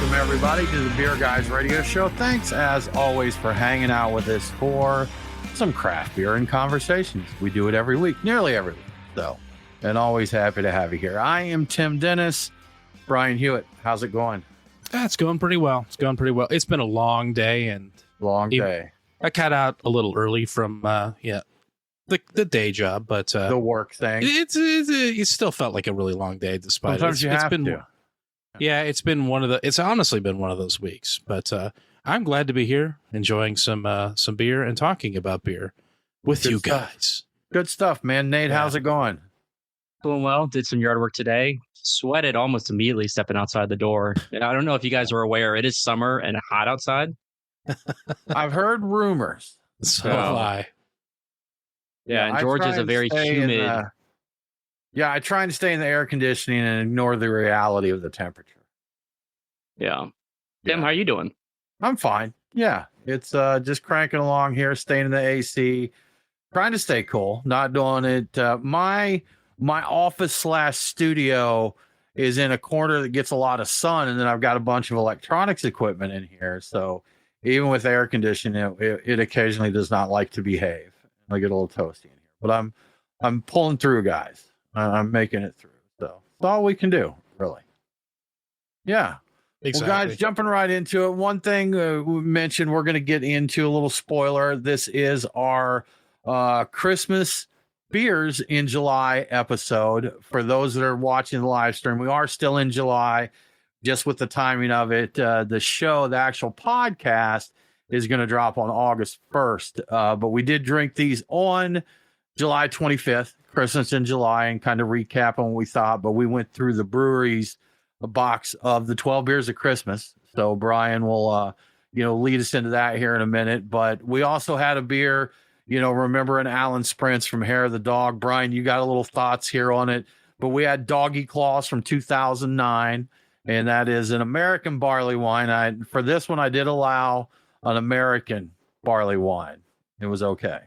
Welcome, everybody, to the Beer Guys Radio Show. Thanks, as always, for hanging out with us for some craft beer and conversations. We do it every week, nearly every week, though, and always happy to have you here. I am Tim Dennis. Brian Hewitt, how's it going? It's going pretty well. It's been a long day, and I got out a little early from the day job, but the work thing. It still felt like a really long day, despite sometimes you have to. Yeah, it's honestly been one of those weeks, but I'm glad to be here, enjoying some beer and talking about beer with you guys. Good stuff, man. Nate, how's it going? Doing well. Did some yard work today. Sweated almost immediately stepping outside the door. And I don't know if you guys are aware, it is summer and hot outside. I've heard rumors. So have I. Yeah, and Georgia's a very humid. I try and stay in the air conditioning and ignore the reality of the temperature. Yeah. Tim, how are you doing? I'm fine. Yeah, it's just cranking along here, staying in the AC, trying to stay cool, not doing it. My office / studio is in a corner that gets a lot of sun, and then I've got a bunch of electronics equipment in here. So even with air conditioning, it occasionally does not like to behave. I get a little toasty in here, but I'm pulling through, guys. I'm making it through. So it's all we can do, really. Yeah. Exactly. Well, guys, jumping right into it. One thing we mentioned, we're going to get into a little spoiler. This is our Christmas beers in July episode. For those that are watching the live stream, we are still in July, just with the timing of it. The actual podcast is going to drop on August 1st. But we did drink these on July 25th, Christmas in July, and kind of recap on what we thought. But we went through the breweries, a box of the 12 beers of Christmas. So Brian will, lead us into that here in a minute. But we also had a beer, remembering Alan Sprints from Hair of the Dog. Brian, you got a little thoughts here on it. But we had Doggy Claws from 2009, and that is an American barley wine. For this one, I did allow an American barley wine. It was okay.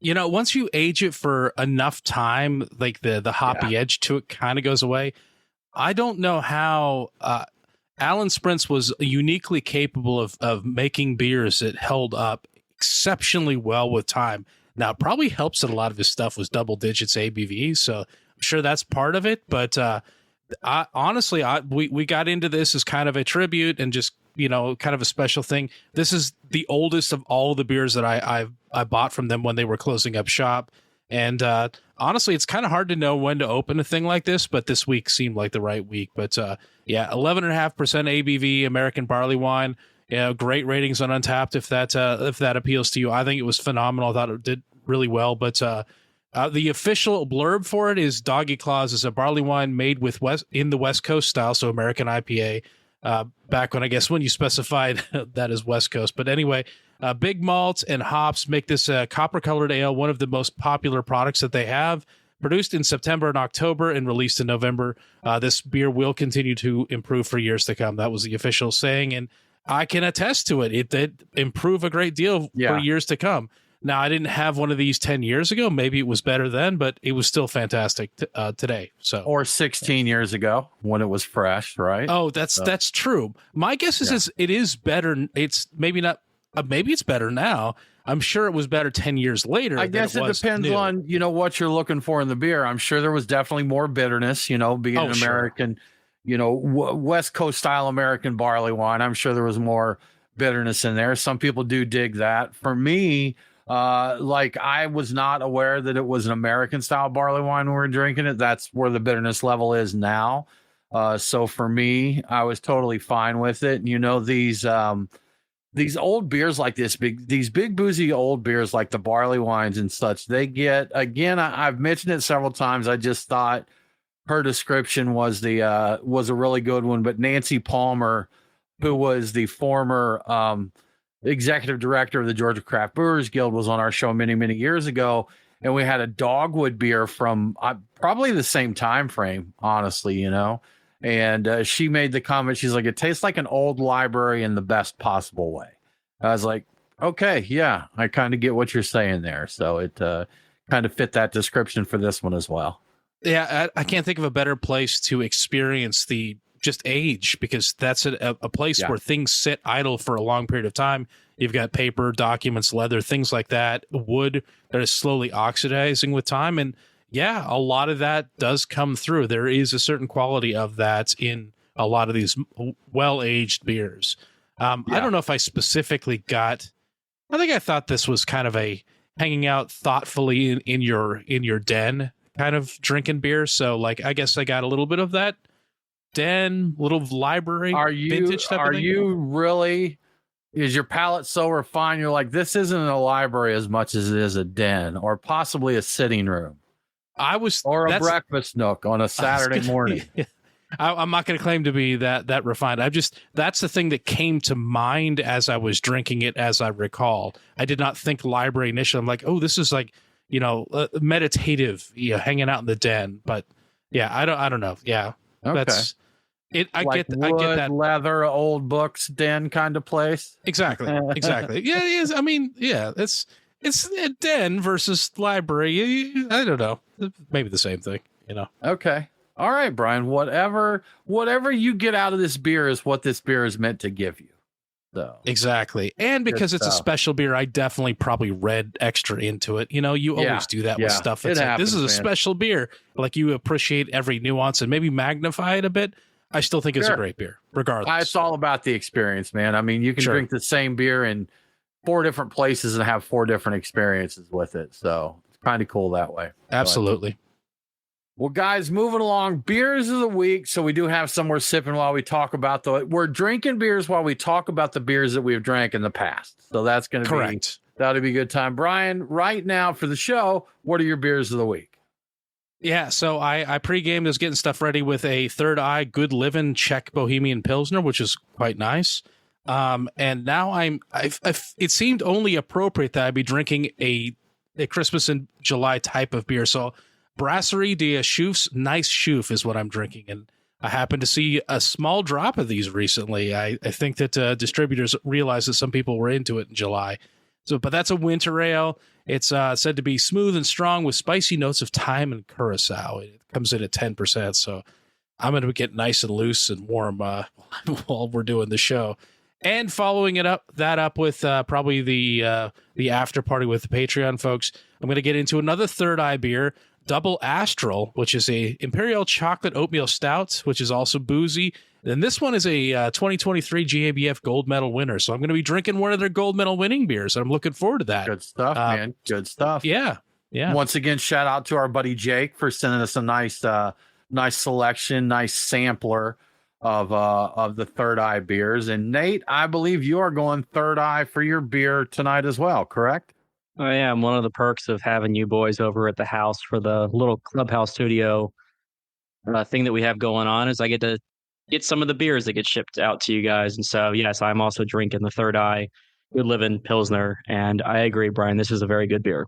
Once you age it for enough time, like the hoppy edge to it kind of goes away. I don't know how Alan Sprints was uniquely capable of making beers that held up exceptionally well with time. Now, it probably helps that a lot of his stuff was double digits ABV, so I'm sure that's part of it. But honestly, we got into this as kind of a tribute and just kind of a special thing. This is the oldest of all of the beers that I bought from them when they were closing up shop. And honestly, it's kind of hard to know when to open a thing like this, but this week seemed like the right week. But 11.5% ABV American barley wine. Great ratings on Untapped if that appeals to you. I think it was phenomenal. I thought it did really well. But the official blurb for it is Doggy Claws is a barley wine made in the West Coast style, so American IPA. Back when you specified that as West Coast. But anyway, big malts and hops make this copper-colored ale one of the most popular products that they have. Produced in September and October and released in November, this beer will continue to improve for years to come. That was the official saying, and I can attest to it. It did improve a great deal for years to come. Now, I didn't have one of these 10 years ago. Maybe it was better then, but it was still fantastic today. Or 16 years ago when it was fresh, right? Oh, that's true. My guess is it is better. It's maybe not. Maybe it's better now. I'm sure it was better 10 years later. I guess it depends on what you're looking for in the beer. I'm sure there was definitely more bitterness. Being an American, West Coast style American barley wine. I'm sure there was more bitterness in there. Some people do dig that. For me, I was not aware that it was an American style barley wine when we were drinking it. That's where the bitterness level is now. So for me, I was totally fine with it. These old beers like these big boozy old beers like the barley wines and such, they get, again, I've mentioned it several times. I just thought her description was a really good one, but Nancy Palmer, who was the former, executive director of the Georgia Craft Brewers Guild, was on our show many, many years ago. And we had a dogwood beer from probably the same time frame, honestly, And she made the comment, she's like, it tastes like an old library in the best possible way. I was like, okay, yeah, I kind of get what you're saying there. So it kind of fit that description for this one as well. Yeah, I can't think of a better place to experience the just age, because that's a place Yeah. where things sit idle for a long period of time. You've got paper, documents, leather, things like that, wood that is slowly oxidizing with time. And yeah, a lot of that does come through. There is a certain quality of that in a lot of these well-aged beers. I don't know if I specifically got, I think I thought this was kind of a hanging out thoughtfully in your den kind of drinking beer. So like, I guess I got a little bit of that den, little library, vintage type of thing. Really, is your palate so refined you're like, this isn't a library as much as it is a den, or possibly a sitting room, or a breakfast nook on a Saturday morning? I'm not going to claim to be that refined. That's the thing that came to mind as I was drinking it, as I recall. I did not think library initially. I'm like, oh, this is like, meditative, hanging out in the den. But yeah, I don't know. Yeah, okay. That's it. I like get that leather, old books, den kind of place. Exactly. Yeah, it is. I mean, yeah, it's a den versus library. I don't know. Maybe the same thing. Okay. All right, Brian. Whatever you get out of this beer is what this beer is meant to give you. So exactly, and because it's a special beer, I definitely probably read extra into it. You always do that with stuff. It's like, this is a special beer. Like, you appreciate every nuance and maybe magnify it a bit. I still think it's a great beer, regardless. It's all about the experience, man. I mean, you can drink the same beer in 4 different places and have 4 different experiences with it. So it's kind of cool that way. Absolutely. Well, guys, moving along, beers of the week. So we do have some we're sipping while we talk about we're drinking beers while we talk about the beers that we've drank in the past. So that's going to be correct. That'll be a good time. Brian, right now for the show, what are your beers of the week? Yeah, so I pre-gamed, was getting stuff ready with a Third Eye Good Living Czech Bohemian Pilsner, which is quite nice. And now it seemed only appropriate that I be drinking a Christmas in July type of beer. So Brasserie de Chouf's Nice Chouf is what I'm drinking. And I happened to see a small drop of these recently. I think that distributors realized that some people were into it in July. But that's a winter ale. It's said to be smooth and strong with spicy notes of thyme and curacao. It comes in at 10%. So I'm going to get nice and loose and warm while we're doing the show. And following that up with probably the after party with the Patreon folks, I'm going to get into another Third Eye beer, Double Astral, which is a Imperial Chocolate Oatmeal Stout, which is also boozy. And this one is a 2023 GABF Gold Medal winner. So I'm going to be drinking one of their Gold Medal winning beers. I'm looking forward to that. Good stuff, man. Good stuff. Yeah. Once again, shout out to our buddy Jake for sending us a nice selection, nice sampler of the Third Eye beers. And Nate, I believe you are going Third Eye for your beer tonight as well, correct? Oh, yeah. One of the perks of having you boys over at the house for the little clubhouse studio thing that we have going on is I get to get some of the beers that get shipped out to you guys. And so, yes, I'm also drinking the Third Eye Good Living Pilsner. And I agree, Brian, this is a very good beer.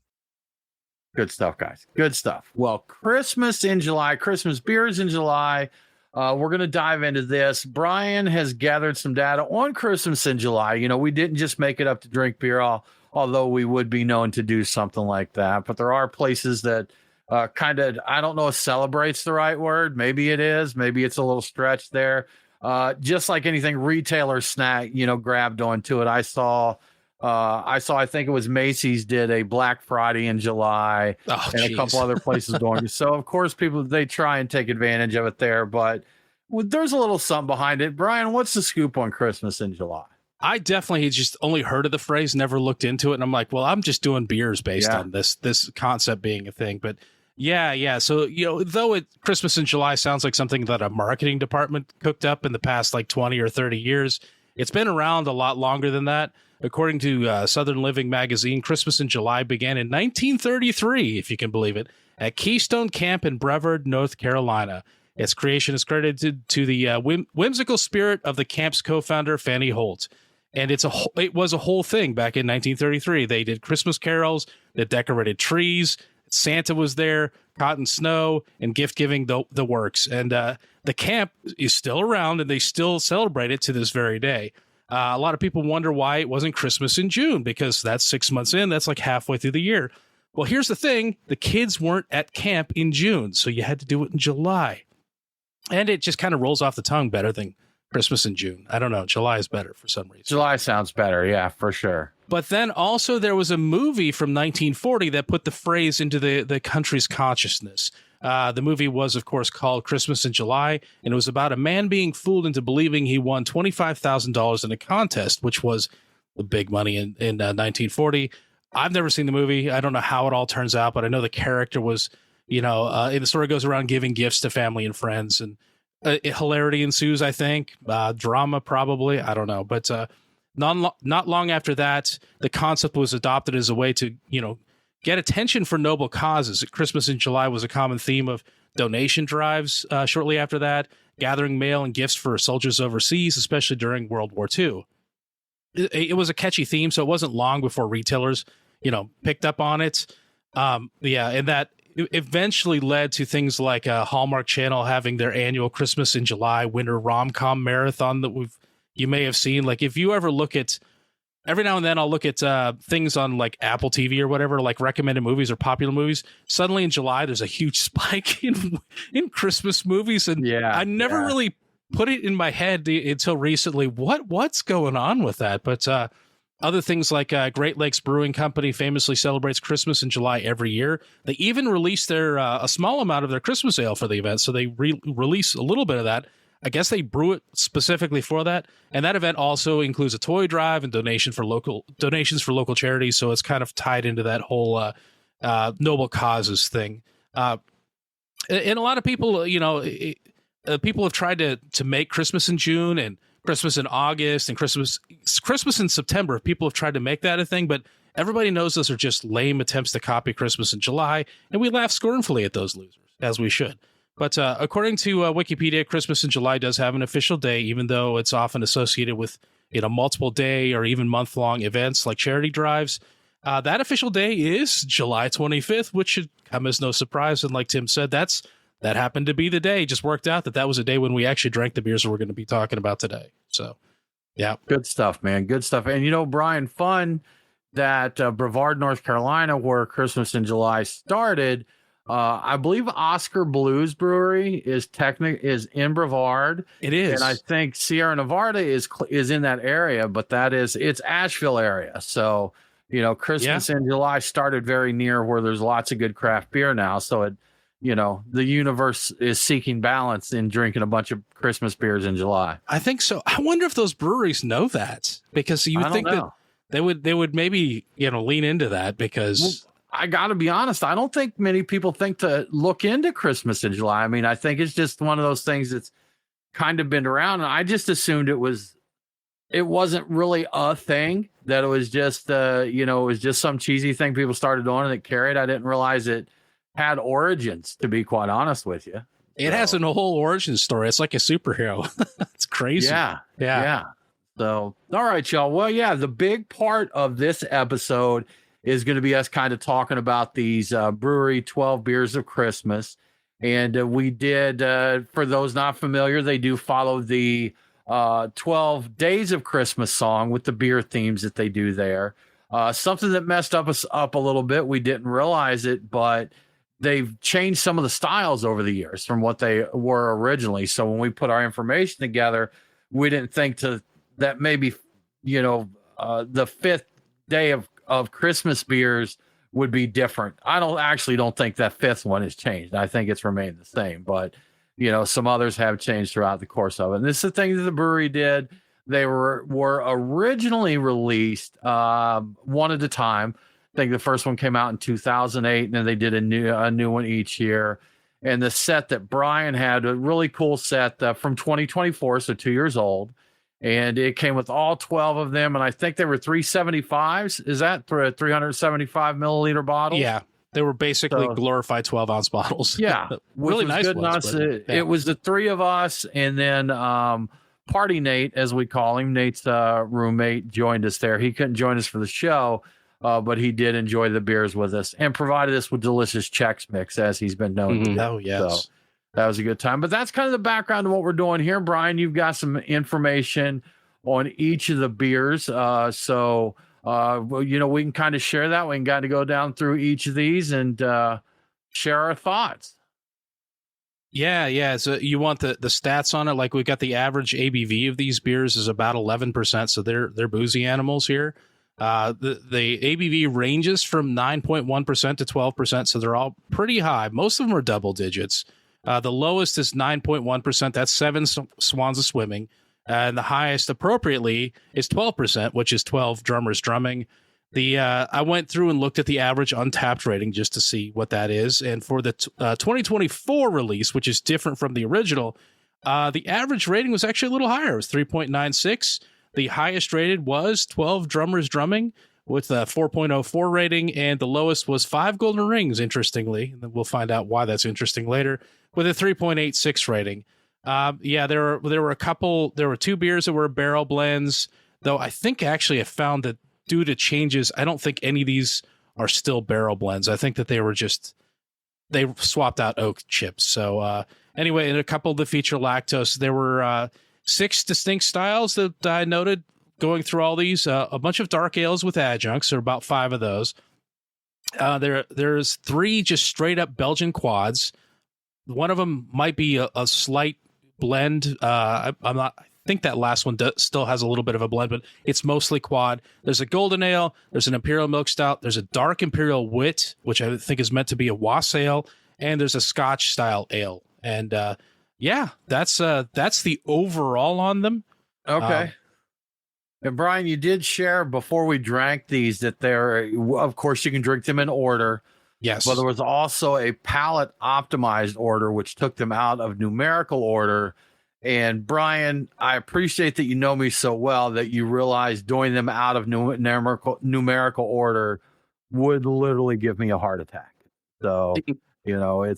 Good stuff, guys. Good stuff. Well, Christmas in July, Christmas beers in July. We're going to dive into this. Brian has gathered some data on Christmas in July. We didn't just make it up to drink beer, although we would be known to do something like that. But there are places that kind of, I don't know if celebrate's the right word. Maybe it is. Maybe it's a little stretch there. Just like anything retailer snack, grabbed onto it. I think it was Macy's did a Black Friday in July and a couple other places doing it. So, of course, people, they try and take advantage of it there. But there's a little something behind it. Brian, what's the scoop on Christmas in July? I definitely just only heard of the phrase, never looked into it. And I'm like, well, I'm just doing beers based on this concept being a thing. But yeah. So, though Christmas in July sounds like something that a marketing department cooked up in the past like 20 or 30 years, it's been around a lot longer than that. According to Southern Living magazine, Christmas in July began in 1933, if you can believe it, at Keystone Camp in Brevard, North Carolina. Its creation is credited to the whimsical spirit of the camp's co-founder, Fanny Holt. And it was a whole thing back in 1933. They did Christmas carols, they decorated trees, Santa was there, cotton snow, and gift giving, the works. And the camp is still around, and they still celebrate it to this very day. A lot of people wonder why it wasn't Christmas in June, because that's 6 months in. That's like halfway through the year. Well, here's the thing. The kids weren't at camp in June, so you had to do it in July. And it just kind of rolls off the tongue better than Christmas in June. I don't know. July is better for some reason. July sounds better. Yeah, for sure. But then also there was a movie from 1940 that put the phrase into the country's consciousness. The movie was, of course, called Christmas in July, and it was about a man being fooled into believing he won $25,000 in a contest, which was the big money in 1940. I've never seen the movie. I don't know how it all turns out, but I know the character was, and the story goes around giving gifts to family and friends, and hilarity ensues, I think. Drama, probably. I don't know. But not long after that, the concept was adopted as a way to, get attention for noble causes. Christmas in July was a common theme of donation drives shortly after that, gathering mail and gifts for soldiers overseas, especially during World War II. It was a catchy theme, so it wasn't long before retailers, picked up on it. And that eventually led to things like Hallmark Channel having their annual Christmas in July winter rom-com marathon that you may have seen. Like, if you ever look at, every now and then I'll look at things on like Apple TV or whatever, like recommended movies or popular movies. Suddenly in July, there's a huge spike in Christmas movies, and I never really put it in my head until recently. What's going on with that? But other things like Great Lakes Brewing Company famously celebrates Christmas in July every year. They even release their a small amount of their Christmas ale for the event, so they release a little bit of that. I guess they brew it specifically for that, and that event also includes a toy drive and donations for local charities. So it's kind of tied into that whole noble causes thing. And a lot of people, people have tried to make Christmas in June and Christmas in August and Christmas in September. People have tried to make that a thing, but everybody knows those are just lame attempts to copy Christmas in July, and we laugh scornfully at those losers, as we should. But according to Wikipedia, Christmas in July does have an official day, even though it's often associated with multiple day or even month-long events like charity drives. That official day is July 25th, which should come as no surprise. And like Tim said, that happened to be the day. Just worked out that was a day when we actually drank the beers that we're going to be talking about today. So, yeah. Good stuff, man. Good stuff. And, Brian, fun that Brevard, North Carolina, where Christmas in July started, I believe Oscar Blues Brewery is in Brevard. It is. And I think Sierra Nevada is in that area, but it's Asheville area. So, Christmas in July started very near where there's lots of good craft beer now. So the universe is seeking balance in drinking a bunch of Christmas beers in July. I think so. I wonder if those breweries know that, because you would think that they would maybe, lean into that, because I got to be honest, I don't think many people think to look into Christmas in July. I mean, I think it's just one of those things that's kind of been around, and I just assumed it wasn't really a thing, that it was just, it was just some cheesy thing people started doing and it carried. I didn't realize it had origins, to be quite honest with you. It has a whole origin story. It's like a superhero. It's crazy. Yeah. So, all right, y'all. Well, the big part of this episode is going to be us kind of talking about these Bruery 12 beers of Christmas. And we did, for those not familiar, they do follow the 12 Days of Christmas song with the beer themes that they do there. Something that messed us up a little bit. We didn't realize it, but they've changed some of the styles over the years from what they were originally. So when we put our information together, we didn't think that maybe, the fifth day of Christmas beers would be different. I don't think that fifth one has changed. I think it's remained the same, but some others have changed throughout the course of it. And this is the thing that the brewery did. They were originally released one at a time. I think the first one came out in 2008, and then they did a new one each year. And the set that Brian had, a really cool set from 2024, so 2 years old. And it came with all 12 of them, and I think they were 375s. Is that 375 milliliter bottles? Yeah, they were basically glorified 12-ounce bottles. Yeah, really nice ones. It was the three of us, and then Party Nate, as we call him, Nate's roommate, joined us there. He couldn't join us for the show, but he did enjoy the beers with us and provided us with delicious Chex Mix, as he's been known to do. Oh, yes. So that was a good time. But that's kind of the background of what we're doing here. Brian, you've got some information on each of the beers. So we can kind of share that. We can kind of go down through each of these and share our thoughts. Yeah. So you want the stats on it? Like we got the average ABV of these beers is about 11%. So they're boozy animals here. The ABV ranges from 9.1% to 12%. So they're all pretty high. Most of them are double digits. The lowest is 9.1%. That's 7 swans of swimming. And the highest appropriately is 12%, which is 12 drummers drumming. I went through and looked at the average untapped rating just to see what that is. And for the 2024 release, which is different from the original, the average rating was actually a little higher. It was 3.96. The highest rated was 12 drummers drumming with a 4.04 rating, and the lowest was 5 golden rings, interestingly. And we'll find out why that's interesting later, with a 3.86 rating. There were 2 beers that were barrel blends, though I think actually I found that due to changes, I don't think any of these are still barrel blends. I think that they swapped out oak chips. So anyway, in a couple of the feature lactose, there were 6 distinct styles that I noted going through all these. A bunch of dark ales with adjuncts, or about 5 of those. There's 3 just straight up Belgian quads. One of them might be a slight blend. I think that last one still has a little bit of a blend, but it's mostly quad. There's a golden ale, there's an imperial milk stout, there's a dark imperial wit, which I think is meant to be a wassail, and there's a Scotch style ale. And that's the overall on them. Okay. And Brian, you did share before we drank these that of course, you can drink them in order. Yes. But there was also a palate optimized order, which took them out of numerical order. And Brian, I appreciate that you know me so well that you realize doing them out of numerical order would literally give me a heart attack. So, we knew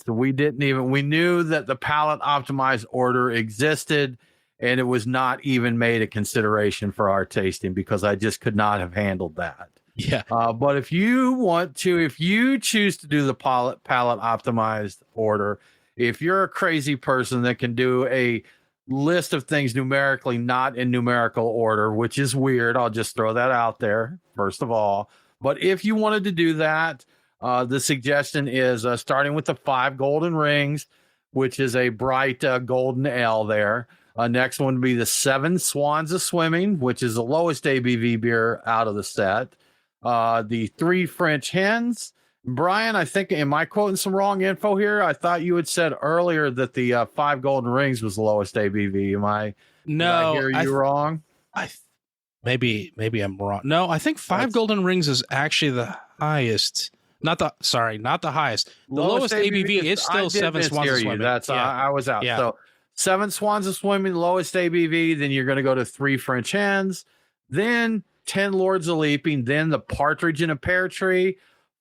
that the palate optimized order existed, and it was not even made a consideration for our tasting because I just could not have handled that. Yeah. But if you choose to do the palate optimized order, if you're a crazy person that can do a list of things numerically, not in numerical order, which is weird, I'll just throw that out there, first of all. But if you wanted to do that, the suggestion is starting with the 5 golden rings, which is a bright golden ale there. Next one would be the 7 swans of swimming, which is the lowest ABV beer out of the set. The 3 French hens. Brian, I think, am I quoting some wrong info here? I thought you had said earlier that the 5 golden rings was the lowest ABV. Did I hear you wrong? Maybe I'm wrong. No, I think 5 golden rings is actually the highest. Not the highest. The lowest ABV is still 7 swans of swimming. I was out. Yeah. So 7 swans of swimming, lowest ABV. Then you're going to go to 3 French hens, then 10 lords of leaping, then the partridge in a pear tree,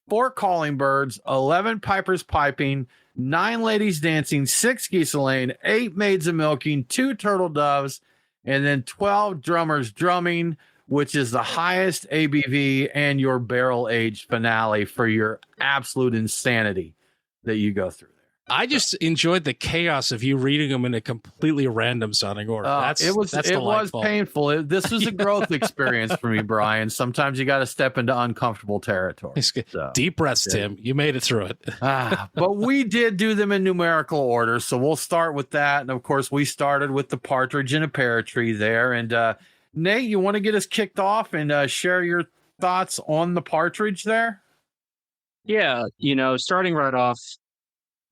4 calling birds, 11 pipers piping, 9 ladies dancing, 6 geese a lane, 8 maids a milking, 2 turtle doves, and then 12 drummers drumming, which is the highest ABV and your barrel aged finale for your absolute insanity that you go through. I just enjoyed the chaos of you reading them in a completely random sounding order. It was painful. This was a growth experience for me, Brian. Sometimes you got to step into uncomfortable territory. Deep breaths, Tim. You made it through it. But we did do them in numerical order, so we'll start with that. And of course, we started with the partridge in a pear tree there. And Nate, you want to get us kicked off and share your thoughts on the partridge there? Yeah, starting right off,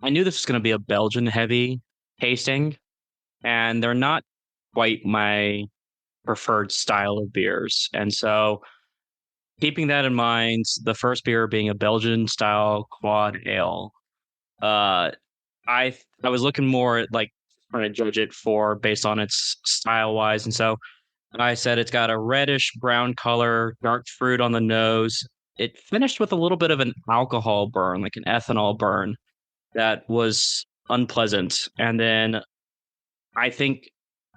I knew this was going to be a Belgian heavy tasting, and they're not quite my preferred style of beers. And so, keeping that in mind, the first beer being a Belgian-style quad ale, I was looking more at trying to judge it based on its style-wise, and so I said it's got a reddish brown color, dark fruit on the nose. It finished with a little bit of an alcohol burn, like an ethanol burn, that was unpleasant. And then I think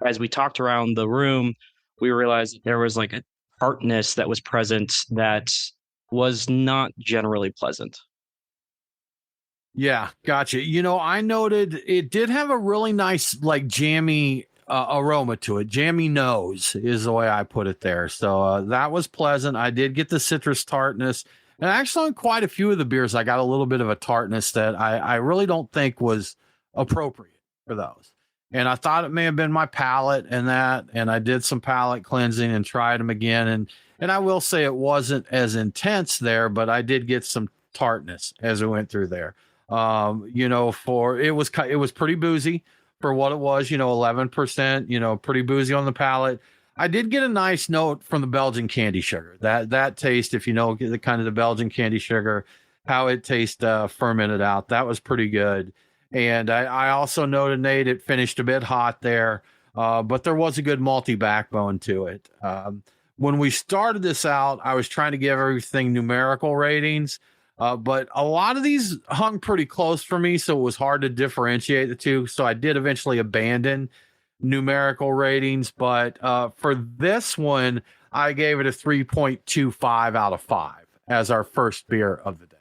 as we talked around the room, we realized there was a tartness that was present that was not generally pleasant. Yeah, gotcha. I noted it did have a really nice, jammy aroma to it. Jammy nose is the way I put it there. So that was pleasant. I did get the citrus tartness. And actually, on quite a few of the beers, I got a little bit of a tartness that I really don't think was appropriate. for those. And I thought it may have been my palate and that, and I did some palate cleansing and tried them again. And I will say it wasn't as intense there, but I did get some tartness as we went through there. For it was pretty boozy for what it was, 11%, pretty boozy on the palate. I did get a nice note from the Belgian candy sugar. That taste, if you know the kind of the Belgian candy sugar, how it tastes fermented out, that was pretty good. And I also noted, Nate, it finished a bit hot there, but there was a good malty backbone to it. When we started this out, I was trying to give everything numerical ratings, but a lot of these hung pretty close for me, so it was hard to differentiate the two. So I did eventually abandon numerical ratings, but for this one, I gave it a 3.25 out of 5 as our first beer of the day.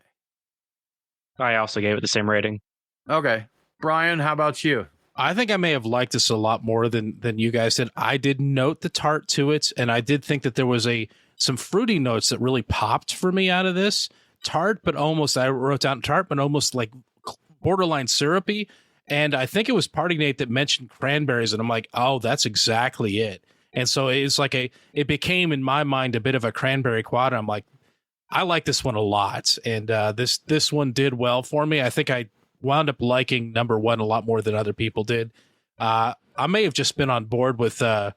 I also gave it the same rating. Okay. Brian, how about you? I think I may have liked this a lot more than you guys did. I did note the tart to it, and I did think that there was some fruity notes that really popped for me out of this. Tart, but almost, I wrote down tart, but almost like borderline syrupy. And I think it was Party Nate that mentioned cranberries, and I'm like, oh, that's exactly it. And so it's like it became in my mind a bit of a cranberry quad. I'm like, I like this one a lot, and this one did well for me. I think I wound up liking number one a lot more than other people did. I may have just been on board with the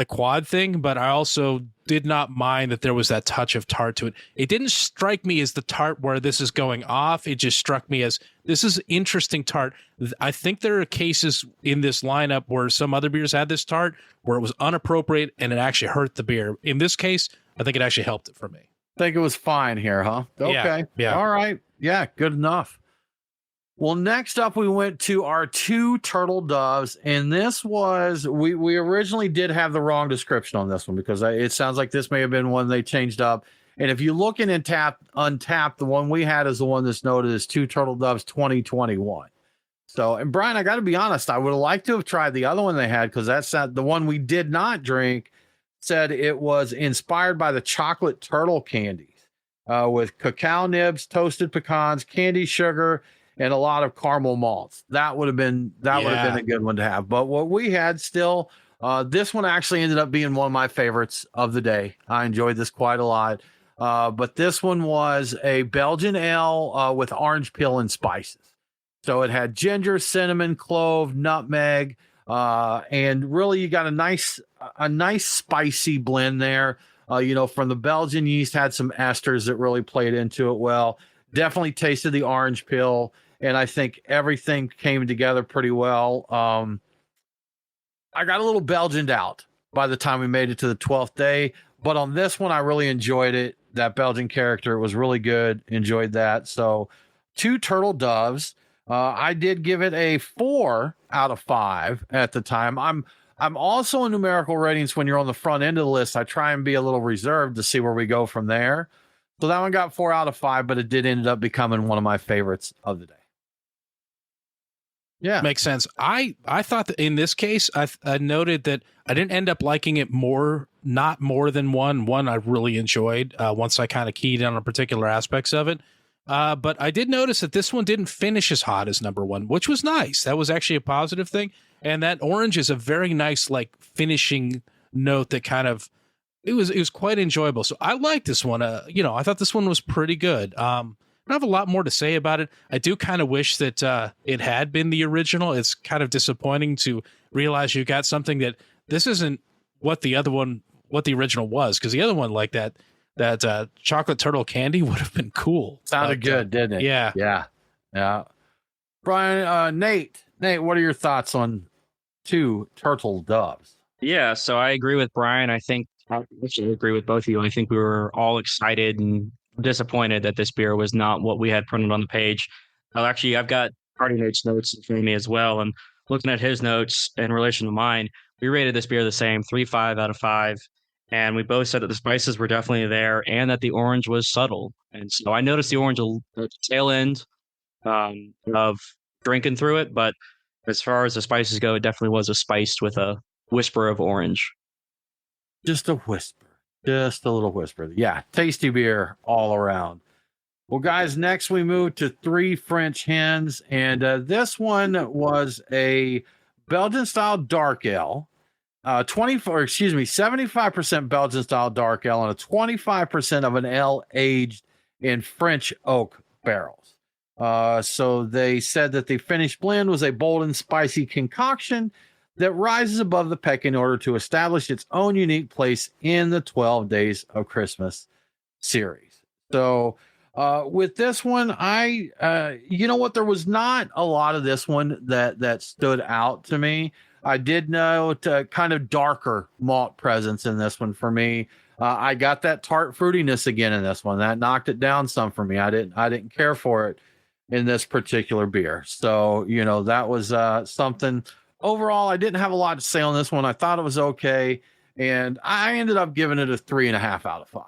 quad thing, but I also did not mind that there was that touch of tart to it. It didn't strike me as the tart where this is going off. It just struck me as this is interesting tart. I think there are cases in this lineup where some other beers had this tart where it was inappropriate and it actually hurt the beer. In this case, I think it actually helped it for me. Think it was fine here, huh? Okay. Yeah. All right. Yeah, good enough. Well, next up, we went to our two turtle doves, and this was, we originally did have the wrong description on this one because it sounds like this may have been one they changed up. And if you look in Untapped, the one we had is the one that's noted as two turtle doves 2021. So, and Brian, I got to be honest, I would have liked to have tried the other one they had because that's not the one we did not drink. Said it was inspired by the chocolate turtle candies with cacao nibs, toasted pecans, candy sugar, and a lot of caramel malts. That would have been a good one to have. But what we had still, this one actually ended up being one of my favorites of the day. I enjoyed this quite a lot. But this one was a Belgian ale with orange peel and spices. So it had ginger, cinnamon, clove, nutmeg, and really you got a nice spicy blend there. From the Belgian yeast, had some esters that really played into it well. Definitely tasted the orange peel, and I think everything came together pretty well. I got a little Belgianed out by the time we made it to the 12th day, but on this one, I really enjoyed it. That Belgian character was really good. Enjoyed that. So 2 turtle doves. I did give it a 4 out of 5 at the time. I'm also in numerical ratings when you're on the front end of the list. I try and be a little reserved to see where we go from there. So that one got 4 out of 5, but it did end up becoming one of my favorites of the day. Yeah. Makes sense. I thought that in this case, I noted that I didn't end up liking it not more than one. One I really enjoyed once I kind of keyed in on particular aspects of it. But I did notice that this one didn't finish as hot as number one, which was nice. That was actually a positive thing. And that orange is a very nice, like, finishing note that kind of, it was quite enjoyable. So I like this one. I thought this one was pretty good. I don't have a lot more to say about it. I do kind of wish that it had been the original. It's kind of disappointing to realize you got something that this isn't what the original was, because the other one, like that chocolate turtle candy, would have been cool. Sounded good, didn't it? Yeah. Brian, Nate, what are your thoughts on 2 turtle doves? Yeah, so I agree with Brian. I think I actually agree with both of you. I think we were all excited and disappointed that this beer was not what we had printed on the page. Actually, I've got Party Nate's notes in front of me as well, and looking at his notes in relation to mine, we rated this beer the same, 3.5 out of 5. And we both said that the spices were definitely there and that the orange was subtle. And so I noticed the orange at the tail end of drinking through it. But as far as the spices go, it definitely was a spiced with a whisper of orange. Just a whisper. Just a little whisper. Yeah, tasty beer all around. Well, guys, next we move to Three French Hens, and this one was a Belgian style dark ale. 75% Belgian style dark ale and a 25% of an ale aged in French oak barrels. So they said that the finished blend was a bold and spicy concoction that rises above the pecking order to establish its own unique place in the 12 Days of Christmas series. So with this one, you know what, there was not a lot of this one that stood out to me. I did note kind of darker malt presence in this one for me. I got that tart fruitiness again in this one. That knocked it down some for me. I didn't care for it in this particular beer. So, you know, that was something. Overall, I didn't have a lot to say on this one. I thought it was okay, and I ended up giving it a 3.5 out of 5.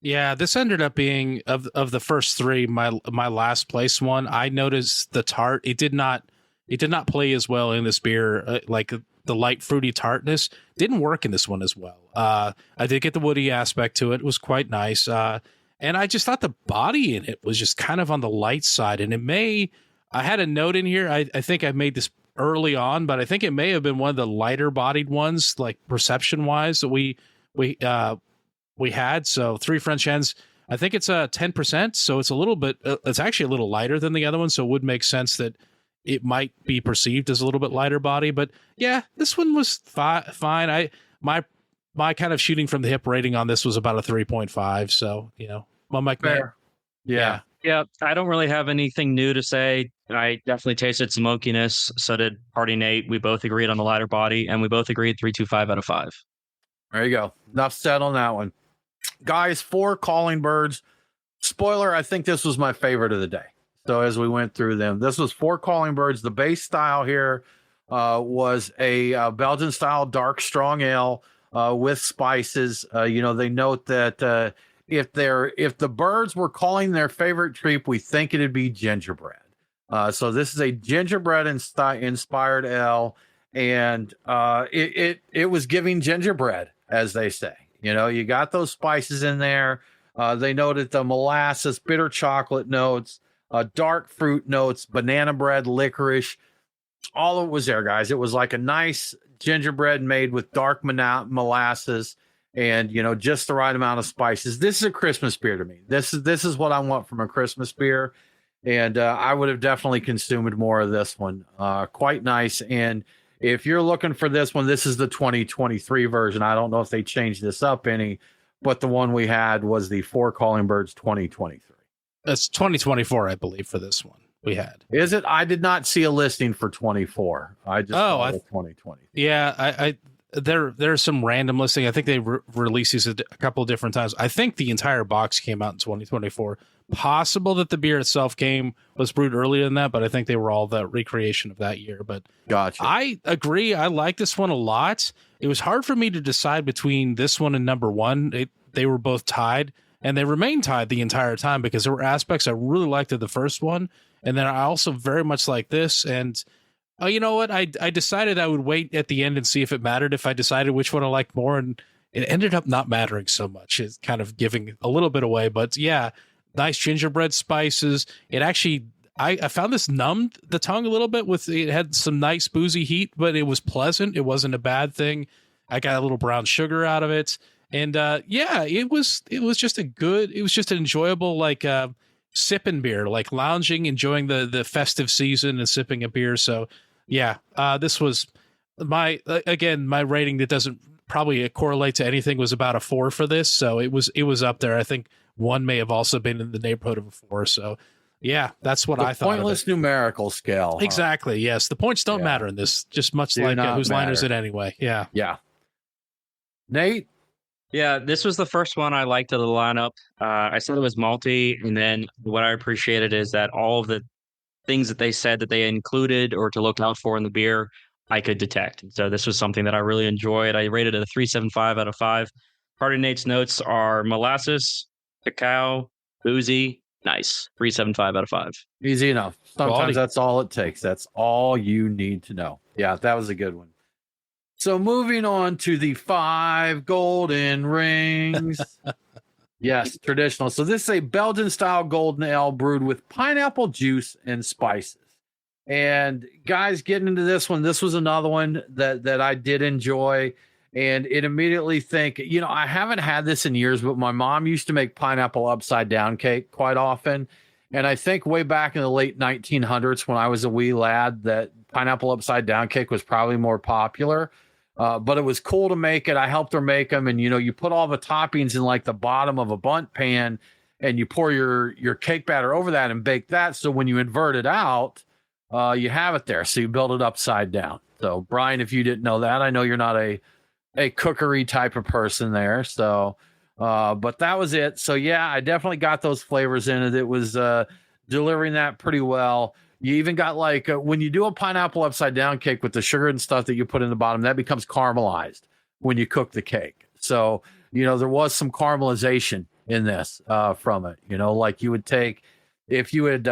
Yeah, this ended up being of the first three, my last place one. I noticed the tart. It did not play as well in this beer. Like the light fruity tartness didn't work in this one as well. I did get the woody aspect to it. It was quite nice. And I just thought the body in it was just kind of on the light side. And I had a note in here. I think I made this early on, but I think it may have been one of the lighter bodied ones, like perception wise, that we had. So Three French Hens, I think it's 10%. So it's a little bit, it's actually a little lighter than the other one. So it would make sense that it might be perceived as a little bit lighter body, but yeah, this one was fine. My kind of shooting from the hip rating on this was about a 3.5. So, you know, Fair. Yeah. Yeah, I don't really have anything new to say. I definitely tasted smokiness. So did Party Nate. We both agreed on the lighter body, and we both agreed 3.25 out of 5. There you go. Enough said on that one. Guys, 4 calling birds. Spoiler, I think this was my favorite of the day. So as we went through them, this was 4 calling birds. The base style here was a Belgian style dark strong ale with spices. You know, they note that if the birds were calling their favorite treat, we think it'd be gingerbread. So this is a gingerbread inspired ale, and it was giving gingerbread, as they say. You know, you got those spices in there. They noted the molasses, bitter chocolate notes, dark fruit notes, banana bread, licorice. All of it was there, guys. It was like a nice gingerbread made with dark molasses and, you know, just the right amount of spices. This is a Christmas beer to me. This is what I want from a Christmas beer. And I would have definitely consumed more of this one. Quite nice. And if you're looking for this one, this is the 2023 version. I don't know if they changed this up any, but the one we had was the 4 Calling Birds 2023. That's 2024, I believe, for this one we had. Is it? I did not see a listing for 24. I just saw 2020. Yeah, there's some random listing. I think they released these a couple of different times. I think the entire box came out in 2024. Possible that the beer itself was brewed earlier than that, but I think they were all the recreation of that year. But gotcha. I agree. I like this one a lot. It was hard for me to decide between this one and number one. They were both tied, and they remained tied the entire time because there were aspects I really liked of the first one, and then I also very much like this. And you know what? I decided I would wait at the end and see if it mattered if I decided which one I liked more, and it ended up not mattering so much. It's kind of giving a little bit away, but yeah, nice gingerbread spices. It actually, I found this numbed the tongue a little bit. It had some nice boozy heat, but it was pleasant. It wasn't a bad thing. I got a little brown sugar out of it, and yeah, it was just an enjoyable like sipping beer, like lounging, enjoying the festive season and sipping a beer. So yeah, this was my rating that doesn't probably correlate to anything was about a 4 for this. So it was up there. I think one may have also been in the neighborhood of a 4. So yeah, that's what I thought. Pointless numerical scale. Huh? Exactly. Yes. The points don't matter in this, just much like whose line is it anyway? Yeah. Yeah. Nate? Yeah, this was the first one I liked of the lineup. I said it was malty, and then what I appreciated is that all of the things that they said that they included or to look out for in the beer, I could detect. So this was something that I really enjoyed. I rated it a 3.75 out of 5. Part of Nate's notes are molasses, cacao, boozy, nice. 3.75 out of 5. Easy enough. Sometimes that's all it takes. That's all you need to know. Yeah, that was a good one. So moving on to the 5 golden rings. Yes, traditional. So this is a Belgian-style golden ale brewed with pineapple juice and spices. And guys, getting into this one, this was another one that I did enjoy. And it immediately think, I haven't had this in years, but my mom used to make pineapple upside down cake quite often. And I think way back in the late 1900s, when I was a wee lad, that pineapple upside down cake was probably more popular. But it was cool to make it. I helped her make them. And, you put all the toppings in like the bottom of a bundt pan and you pour your cake batter over that and bake that. So when you invert it out, you have it there. So you build it upside down. So Brian, if you didn't know that, I know you're not a cookery type of person there. So, but that was it. So yeah, I definitely got those flavors in it. It was delivering that pretty well. You even got like when you do a pineapple upside down cake with the sugar and stuff that you put in the bottom, that becomes caramelized when you cook the cake. So, there was some caramelization in this from it, like you would take if you had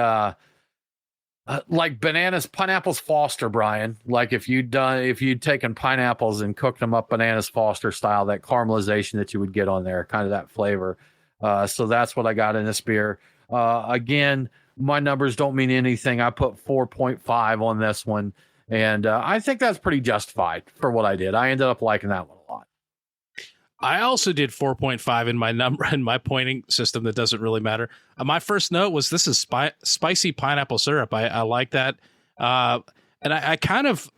like pineapples Foster, Brian, like if you'd taken pineapples and cooked them up bananas Foster style, that caramelization that you would get on there, kind of that flavor. So that's what I got in this beer. Again, my numbers don't mean anything. I put 4.5 on this one, and I think that's pretty justified for what I did. I ended up liking that one a lot. I also did 4.5 in my number in my pointing system that doesn't really matter. My first note was this is spicy pineapple syrup. I like that. And I kind of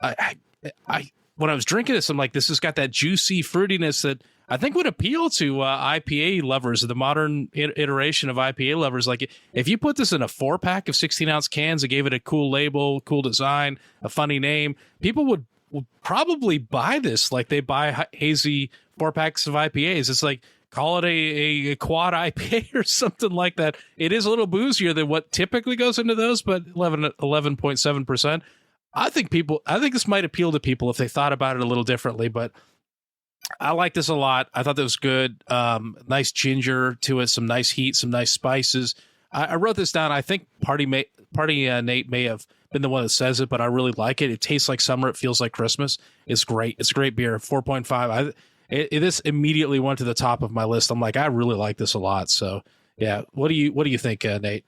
when I was drinking this, I'm like, this has got that juicy fruitiness that I think would appeal to IPA lovers, the modern iteration of IPA lovers. Like if you put this in a 4-pack of 16-ounce cans and gave it a cool label, cool design, a funny name, people would probably buy this like they buy hazy 4-packs of IPAs. It's like, call it a quad IPA or something like that. It is a little boozier than what typically goes into those, but 11.7%. I think this might appeal to people if they thought about it a little differently, but I like this a lot. I thought that was good. Nice ginger to it, some nice heat, some nice spices. I wrote this down. I think Party Nate may have been the one that says it, but I really like it. It tastes like summer. It feels like Christmas. It's great. It's a great beer. 4.5. This immediately went to the top of my list. I'm like, I really like this a lot. So yeah. What do you think, Nate?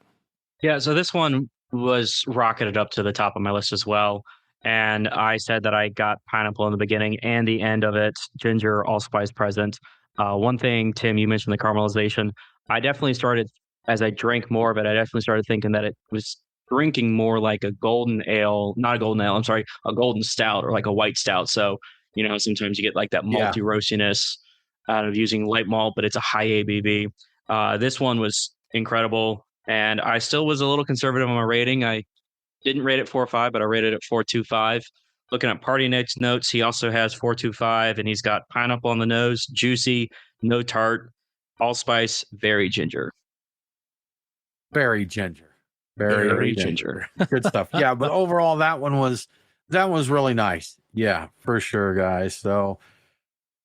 Yeah. So this one was rocketed up to the top of my list as well. And I said that I got pineapple in the beginning and the end of it, ginger, allspice present. One thing, Tim, you mentioned the caramelization. I definitely started, as I drank more of it, I definitely started thinking that it was drinking more like a golden ale, not a golden ale, I'm sorry, a golden stout or like a white stout. So, sometimes you get like that malty roastiness out of using light malt, but it's a high ABV. This one was incredible. And I still was a little conservative on my rating. I didn't rate it 4.5, but I rated it 4.25. Looking at Party Nate's notes, he also has 4.25, and he's got pineapple on the nose, juicy, no tart, allspice, very ginger. Very ginger. Very ginger. Good stuff. Yeah, but overall, that one was really nice. Yeah, for sure, guys. So,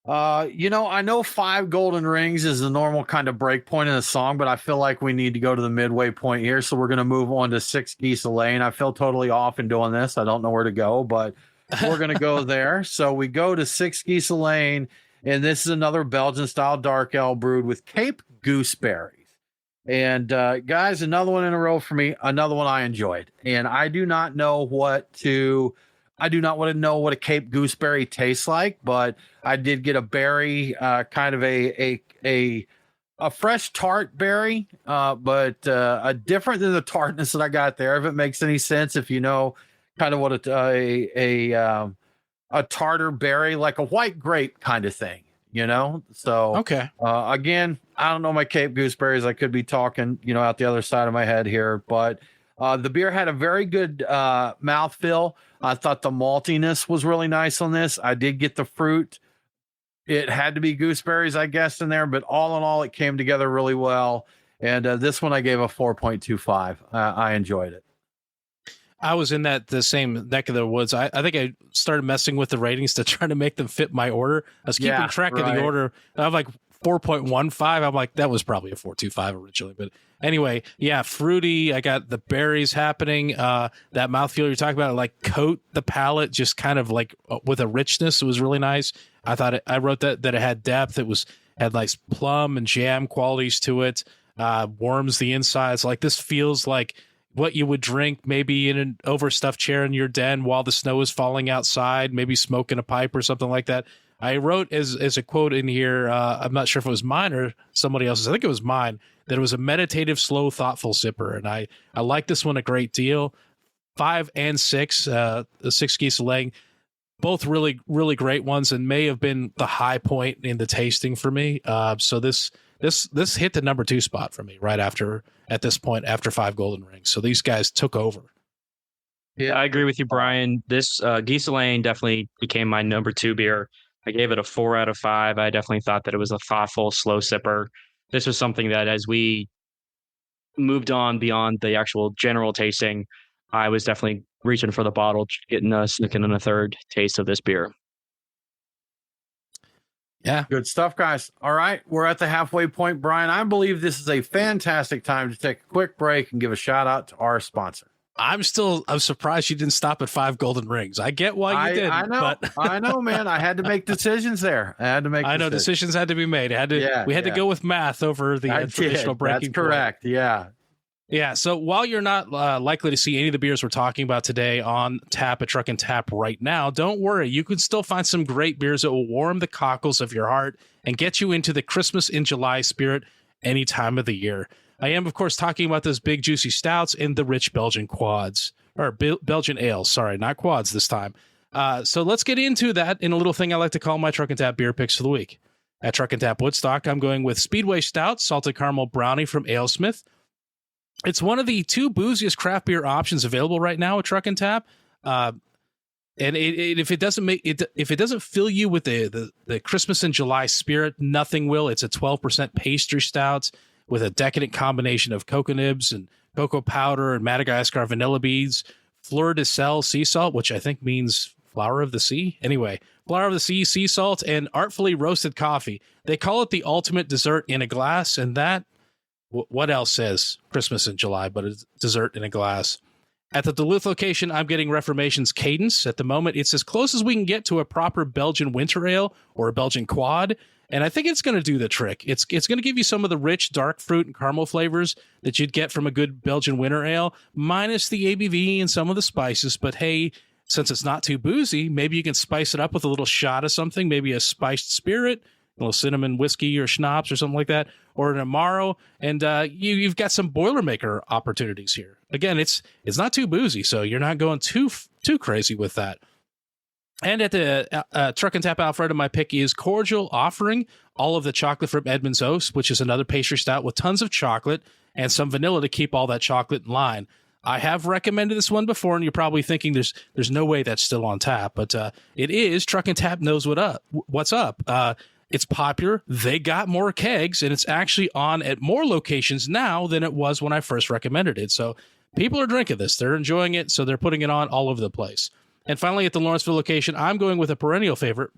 I know 5 golden rings is the normal kind of break point in the song, but I feel like we need to go to the midway point here. So we're going to move on to 6 Geese a Lane. I feel totally off in doing this. I don't know where to go, but we're going to go there. So we go to 6 Geese a Lane, and this is another Belgian-style dark ale brewed with Cape gooseberries. And guys, another one in a row for me, another one I enjoyed. And I do not want to know what a Cape gooseberry tastes like, but I did get a berry, kind of a fresh tart berry, but different than the tartness that I got there. If it makes any sense, if you know kind of what a tartar berry, like a white grape kind of thing, So okay. Again, I don't know my Cape gooseberries. I could be talking, out the other side of my head here, but the beer had a very good mouthfeel. I thought the maltiness was really nice on this. I did get the fruit. It had to be gooseberries, I guess, in there, but all in all, it came together really well. And this one I gave a 4.25. I enjoyed it. I was in the same neck of the woods. I think I started messing with the ratings to try to make them fit my order. I was keeping track of the order. I'm like 4.15. I'm like, that was probably a 4.25 originally. But anyway, yeah, fruity. I got the berries happening. That mouthfeel you're talking about, like coat the palate, just kind of like with a richness. It was really nice. I thought I wrote that it had depth. It was had nice plum and jam qualities to it. Warms the insides. Like, this feels like what you would drink maybe in an overstuffed chair in your den while the snow is falling outside, maybe smoking a pipe or something like that. I wrote as a quote in here, I'm not sure if it was mine or somebody else's, I think it was mine, that it was a meditative, slow, thoughtful sipper. And I like this one a great deal. 5 and 6, the 6 geese laying, both really, really great ones, and may have been the high point in the tasting for me. So this hit the number 2 spot for me at this point after 5 golden rings. So these guys took over. Yeah, I agree with you, Brian. This Geese Lane definitely became my number 2 beer. I gave it a 4 out of 5. I definitely thought that it was a thoughtful, slow sipper. This was something that as we moved on beyond the actual general tasting, I was definitely reaching for the bottle, getting a second and a third taste of this beer. Yeah. Good stuff, guys. All right. We're at the halfway point, Brian. I believe this is a fantastic time to take a quick break and give a shout out to our sponsor. I'm surprised you didn't stop at 5 golden rings. I get why you didn't. I know. But I know, man. I had to make decisions there. Decisions had to be made. We had to go with math over the traditional breaking. That's correct. Point. Yeah. Yeah. So while you're not likely to see any of the beers we're talking about today on tap at Truck and Tap right now, don't worry. You can still find some great beers that will warm the cockles of your heart and get you into the Christmas in July spirit any time of the year. I am, of course, talking about those big, juicy stouts and the rich Belgian quads, or Belgian ales. Sorry, not quads this time. So let's get into that in a little thing I like to call my Truck and Tap beer picks for the week. At Truck and Tap Woodstock, I'm going with Speedway Stout, Salted Caramel Brownie from AleSmith. It's one of the 2 booziest craft beer options available right now at Truck and Tap. And if it doesn't fill you with the Christmas in July spirit, nothing will. It's a 12% pastry stout with a decadent combination of cocoa nibs and cocoa powder and Madagascar vanilla beads, fleur de sel sea salt, which I think means flower of the sea. Anyway, flower of the sea, sea salt, and artfully roasted coffee. They call it the ultimate dessert in a glass, and that, what else says Christmas in July but a dessert in a glass? At the Duluth location, I'm getting Reformation's Cadence. At the moment, it's as close as we can get to a proper Belgian winter ale or a Belgian quad. And I think it's going to do the trick. It's going to give you some of the rich, dark fruit and caramel flavors that you'd get from a good Belgian winter ale, minus the ABV and some of the spices. But hey, since it's not too boozy, maybe you can spice it up with a little shot of something, maybe a spiced spirit, a little cinnamon whiskey or schnapps or something like that, or an Amaro. And you've got some Boilermaker opportunities here. Again, it's not too boozy, so you're not going too crazy with that. And at the Truck and Tap Alfredo, my pick is Cordial, offering all of the chocolate from Edmund's Oast, which is another pastry stout with tons of chocolate and some vanilla to keep all that chocolate in line. I have recommended this one before, and you're probably thinking there's no way that's still on tap, but it is. Truck and Tap knows what's up. It's popular. They got more kegs, and it's actually on at more locations now than it was when I first recommended it. So people are drinking this. They're enjoying it, so they're putting it on all over the place. And finally, at the Lawrenceville location, I'm going with a perennial favorite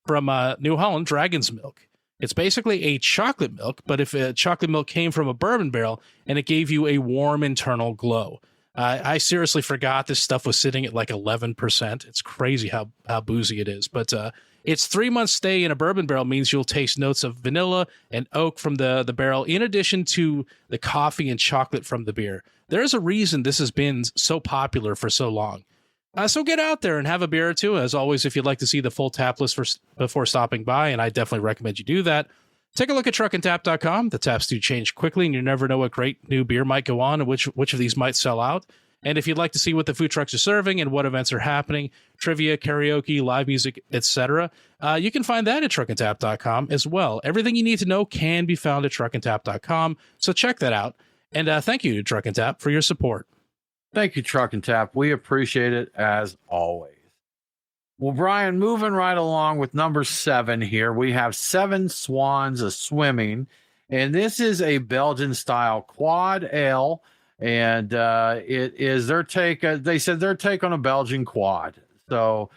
from New Holland, Dragon's Milk. It's basically a chocolate milk, but if chocolate milk came from a bourbon barrel and it gave you a warm internal glow. I seriously forgot this stuff was sitting at like 11%. It's crazy how boozy it is. But its 3 month stay in a bourbon barrel means you'll taste notes of vanilla and oak from the barrel, in addition to the coffee and chocolate from the beer. There's a reason this has been so popular for so long. So get out there and have a beer or two. As always, if you'd like to see the full tap list before stopping by, and I definitely recommend you do that, take a look at truckandtap.com. The taps do change quickly, and you never know what great new beer might go on and which of these might sell out. And if you'd like to see what the food trucks are serving and what events are happening, trivia, karaoke, live music, etc., you can find that at truckandtap.com as well. Everything you need to know can be found at truckandtap.com, so check that out. And thank you to Truck and Tap for your support. Thank you, Truck and Tap. We appreciate it as always. Well, Brian, moving right along with number 7 here, we have Seven Swans of Swimming, and this is a Belgian-style quad ale, and it is their take. They said their take on a Belgian quad. So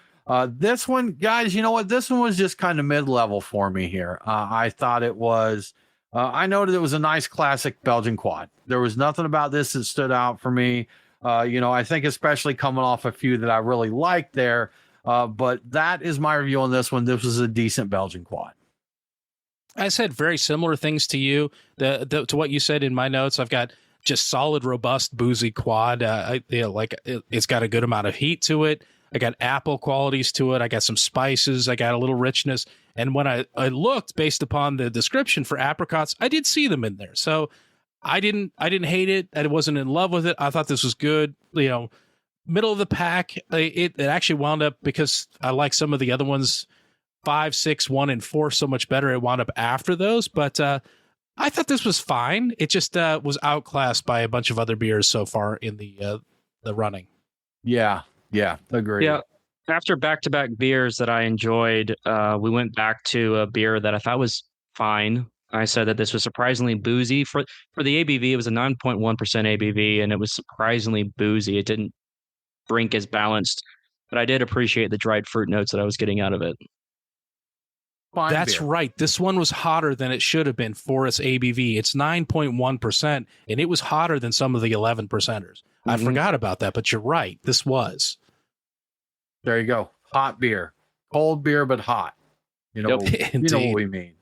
this one, guys, you know what? This one was just kind of mid-level for me here. I thought it was. I noted it was a nice classic Belgian quad. There was nothing about this that stood out for me. I think especially coming off a few that I really liked there. But that is my review on this one. This was a decent Belgian quad. I said very similar things to you, to what you said in my notes. I've got just solid, robust, boozy quad. It's got a good amount of heat to it. I got apple qualities to it. I got some spices. I got a little richness. And when I looked based upon the description for apricots, I did see them in there. So I didn't hate it. I wasn't in love with it. I thought this was good. Middle of the pack. It actually wound up, because I like some of the other ones, 5, 6, 1, and 4 so much better. It wound up after those, but I thought this was fine. It just was outclassed by a bunch of other beers so far in the running. Yeah, agreed. Yeah. After back-to-back beers that I enjoyed, we went back to a beer that I thought was fine. I said that this was surprisingly boozy. For the ABV, it was a 9.1% ABV, and it was surprisingly boozy. It didn't drink as balanced, but I did appreciate the dried fruit notes that I was getting out of it. Fine That's beer. right. This one was hotter than it should have been for its ABV. It's 9.1%, and it was hotter than some of the 11%ers. Mm-hmm. I forgot about that, but you're right. This was. There you go. Hot beer. Cold beer, but hot. You know what we mean.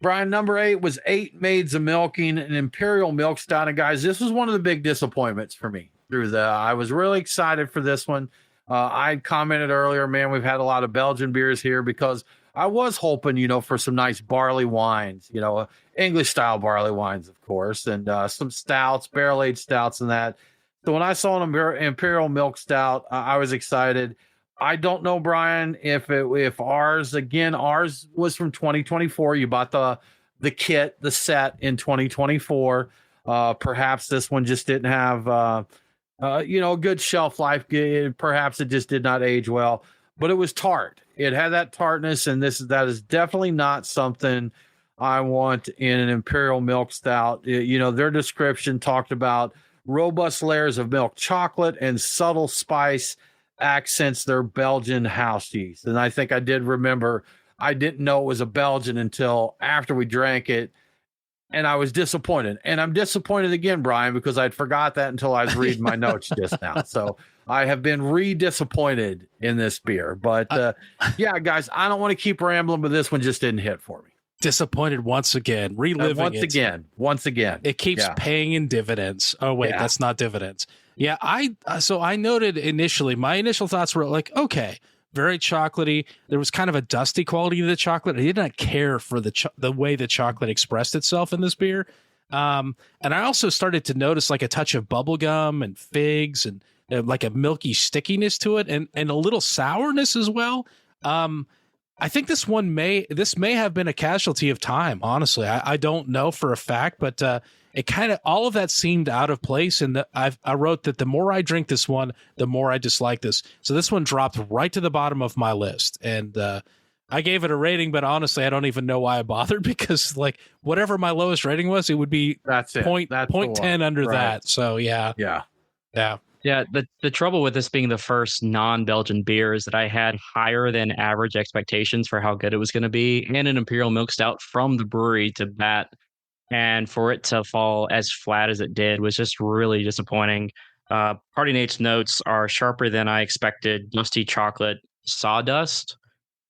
Brian, number 8 was 8 Maids of Milking, an Imperial Milk Stout. And guys, this was one of the big disappointments for me. I was really excited for this one. I commented earlier, man, we've had a lot of Belgian beers here, because I was hoping, for some nice barley wines, English style barley wines, of course, and some stouts, barrel-aged stouts and that. So when I saw an Imperial Milk Stout, I was excited. I don't know, Brian, if ours was from 2024. You bought the kit, the set in 2024. Perhaps this one just didn't have, a good shelf life. Perhaps it just did not age well, but it was tart. It had that tartness, and that is definitely not something I want in an Imperial Milk Stout. Their description talked about robust layers of milk chocolate and subtle spice accents their Belgian house yeast. And I think I did remember, I didn't know it was a Belgian until after we drank it, and I was disappointed. And I'm disappointed again, Brian, because I'd forgot that until I was reading my notes just now. So I have been re-disappointed in this beer. But yeah, guys, I don't want to keep rambling, but this one just didn't hit for me. Disappointed once again, reliving once again. It keeps paying in dividends. Oh wait, that's not dividends. Yeah, I noted initially, my initial thoughts were like, okay, very chocolatey. There was kind of a dusty quality to the chocolate. I did not care for the way the chocolate expressed itself in this beer. And I also started to notice like a touch of bubblegum and figs and like a milky stickiness to it, and a little sourness as well. I think this may have been a casualty of time. Honestly, I don't know for a fact, but it kind of, all of that seemed out of place. And I wrote that the more I drink this one, the more I dislike this. So this one dropped right to the bottom of my list, and I gave it a rating. But honestly, I don't even know why I bothered, because like whatever my lowest rating was, it would be that's it. Point 10 under right. that. So yeah. Yeah, the trouble with this being the first non-Belgian beer is that I had higher than average expectations for how good it was going to be, and an Imperial Milk Stout from the brewery to bat. And for it to fall as flat as it did was just really disappointing. Party Nate's notes are sharper than I expected. Dusty chocolate sawdust.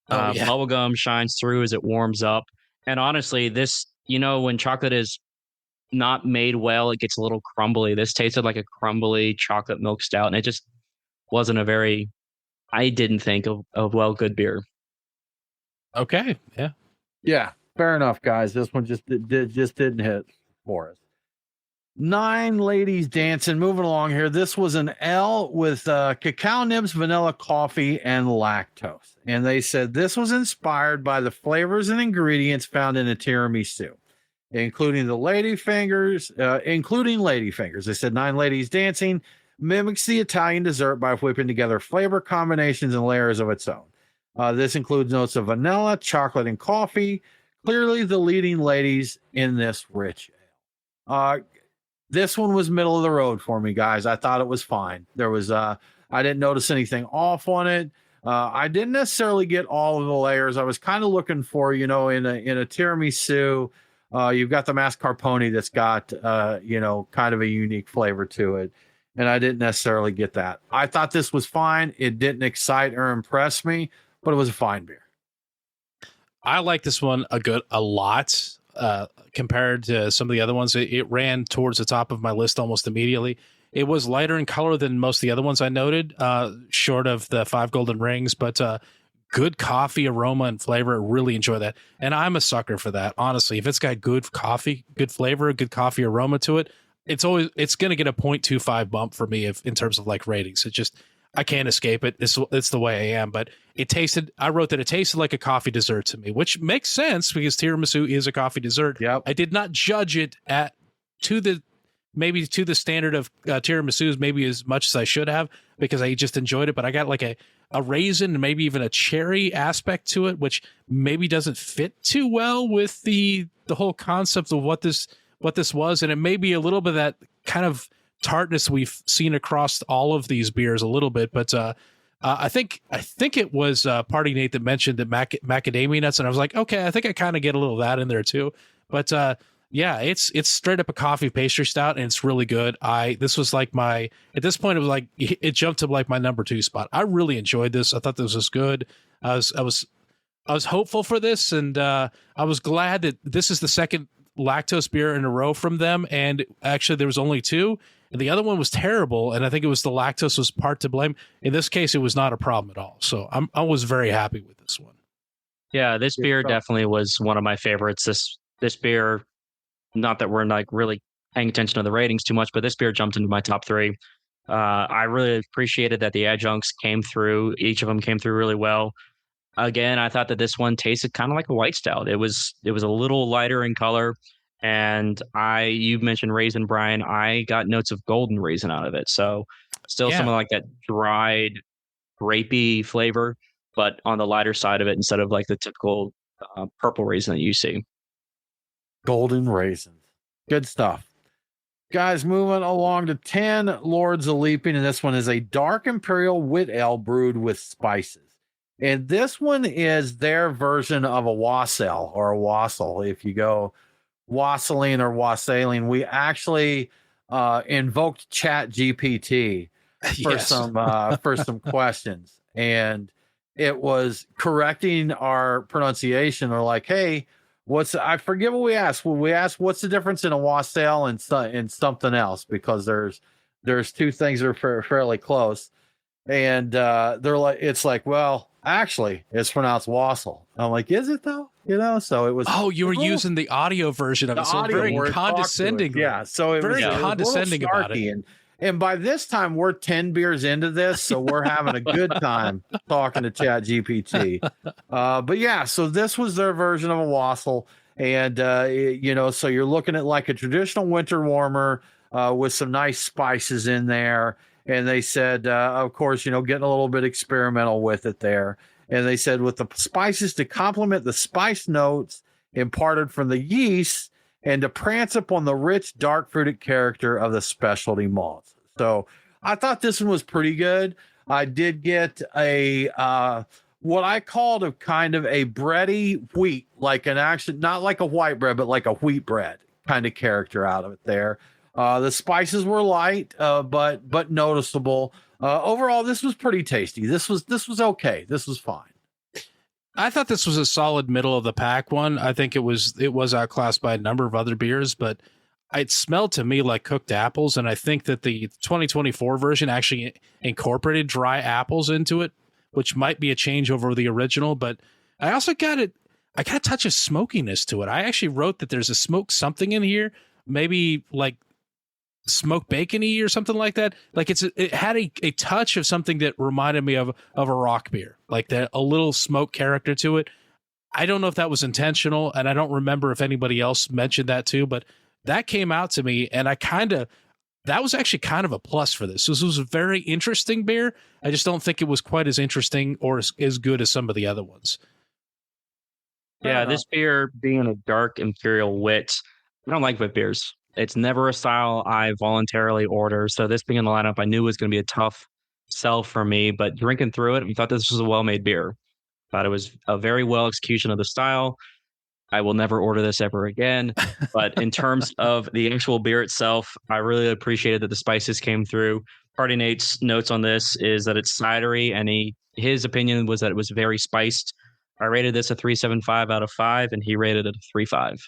Bubblegum shines through as it warms up. And honestly, this, when chocolate is not made well, it gets a little crumbly. This tasted like a crumbly chocolate milk stout, and it just wasn't I didn't think of good beer. Okay. Yeah. Fair enough, guys. This one just didn't hit for us. 9 Ladies Dancing. Moving along here. This was an L with cacao nibs, vanilla coffee, and lactose. And they said this was inspired by the flavors and ingredients found in a tiramisu, including lady fingers. They said 9 Ladies Dancing mimics the Italian dessert by whipping together flavor combinations and layers of its own. This includes notes of vanilla, chocolate, and coffee. Clearly the leading ladies in this rich ale. This one was middle of the road for me, guys. I thought it was fine. There was I didn't notice anything off on it. I didn't necessarily get all of the layers. I was kind of looking for, in a tiramisu, you've got the mascarpone that's got kind of a unique flavor to it. And I didn't necessarily get that. I thought this was fine. It didn't excite or impress me, but it was a fine beer. I like this one a lot compared to some of the other ones. It ran towards the top of my list almost immediately. It was lighter in color than most of the other ones I noted, short of the 5 golden rings, but good coffee aroma and flavor. I really enjoy that. And I'm a sucker for that. Honestly, if it's got good coffee, good flavor, good coffee aroma to it, it's going to get a 0.25 bump for me in terms of like ratings. It just, I can't escape it. It's the way I am, but I wrote that it tasted like a coffee dessert to me, which makes sense because tiramisu is a coffee dessert. Yep. I did not judge it to the standard of tiramisus, maybe as much as I should have, because I just enjoyed it. But I got like a raisin and maybe even a cherry aspect to it, which maybe doesn't fit too well with the whole concept of what this was. And it may be a little bit of that kind of tartness we've seen across all of these beers a little bit. But I think it was Party Nate that mentioned the macadamia nuts, and I was like, okay, I think I kind of get a little of that in there too. But yeah, it's straight up a coffee pastry stout, and it's really good. This was like at this point, it was like it jumped to like my number 2 spot. I really enjoyed this. I thought this was good. I was hopeful for this, and I was glad that this is the second lactose beer in a row from them. And actually, there was only 2. And the other one was terrible, and I think it was the lactose was part to blame. In this case, it was not a problem at all. So I was very happy with this one. Yeah, this beer definitely was one of my favorites. This beer, not that we're like really paying attention to the ratings too much, but this beer jumped into my top 3. I really appreciated that the adjuncts came through. Each of them came through really well. Again, I thought that this one tasted kind of like a white stout. It was a little lighter in color. And you mentioned raisin, Brian. I got notes of golden raisin out of it. So still something like that dried, grapey flavor, but on the lighter side of it instead of like the typical purple raisin that you see. Golden raisins. Good stuff. Guys, moving along to 10, Lords of Leaping. And this one is a dark imperial wit ale brewed with spices. And this one is their version of a wassail or a wassail. If you go wassailing or wassailing, we actually invoked Chat GPT for some questions, and it was correcting our pronunciation. Or like, hey, I forget what we asked. Well, we asked what's the difference in a wassail and something else, because there's 2 things that are fairly close, and they're like, it's like, well, actually, it's pronounced wassail. I'm like, is it though? So it was. Oh, you were using the audio version of it, so very condescending. Yeah, so it very was condescending about it. And by this time, we're 10 beers into this, so we're having a good time talking to Chat GPT. But yeah, so this was their version of a wassail, and so you're looking at like a traditional winter warmer with some nice spices in there. And they said, of course, getting a little bit experimental with it there. And they said with the spices to complement the spice notes imparted from the yeast and to prance upon the rich, dark fruited character of the specialty malts. So I thought this one was pretty good. I did get what I called a kind of a bready wheat, like not like a white bread, but like a wheat bread kind of character out of it there. The spices were light, but noticeable. Overall, this was pretty tasty. This was okay. This was fine. I thought this was a solid middle of the pack one. I think it was outclassed by a number of other beers, but it smelled to me like cooked apples. And I think that the 2024 version actually incorporated dry apples into it, which might be a change over the original. But I also got a touch of smokiness to it. I actually wrote that there's a smoke something in here, maybe like smoked bacon-y or something like that. Like it had a touch of something that reminded me of a rock beer, like that, a little smoke character to it. I don't know if that was intentional, and I don't remember if anybody else mentioned that too, but that came out to me, and that was actually kind of a plus for this. This was a very interesting beer. I just don't think it was quite as interesting or as good as some of the other ones. Yeah, this beer being a dark imperial wit, I don't like wit beers. It's never a style I voluntarily order. So this being in the lineup, I knew it was going to be a tough sell for me. But drinking through it, I thought this was a well-made beer. Thought it was a very well execution of the style. I will never order this ever again. But in terms of the actual beer itself, I really appreciated that the spices came through. Party Nate's notes on this is that it's cidery, and his opinion was that it was very spiced. I rated this a 3.75 out of 5, and he rated it a 3.5.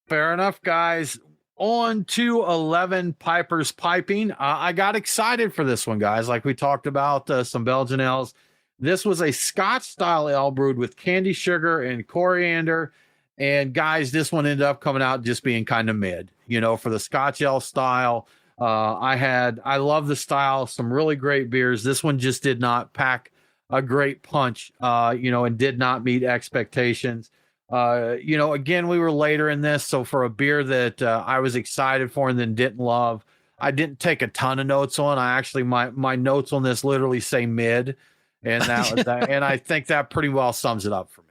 Fair enough, guys. On to 11 Pipers Piping. I got excited for this one, guys. Like we talked about some Belgian ales. This was a Scotch style ale brewed with candy sugar and coriander. And guys, this one ended up coming out just being kind of mid, for the Scotch ale style. I love the style, some really great beers. This one just did not pack a great punch, and did not meet expectations. Again, we were later in this, so for a beer that I was excited for and then didn't love, I didn't take a ton of notes on. I actually my notes on this literally say mid, and that was that, and I think that pretty well sums it up for me.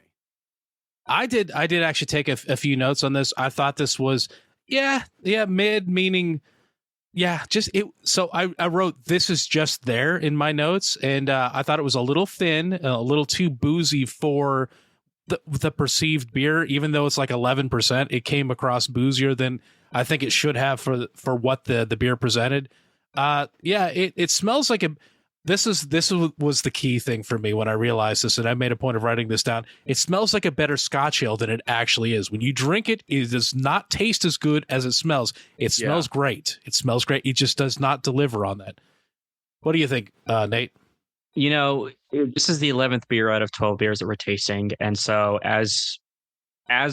I did actually take a few notes on this. I thought this was mid, meaning just it. So I wrote this is just there in my notes, and I thought it was a little thin, a little too boozy for the perceived beer. Even though it's like 11%, it came across boozier than I think it should have for what the beer presented. It smells like a. This was the key thing for me when I realized this, and I made a point of writing this down. It smells like a better Scotch ale than it actually is. When you drink it, it does not taste as good as it smells. It smells great. It smells great. It just does not deliver on that. What do you think, Nate? This is the 11th beer out of 12 beers that we're tasting, and so as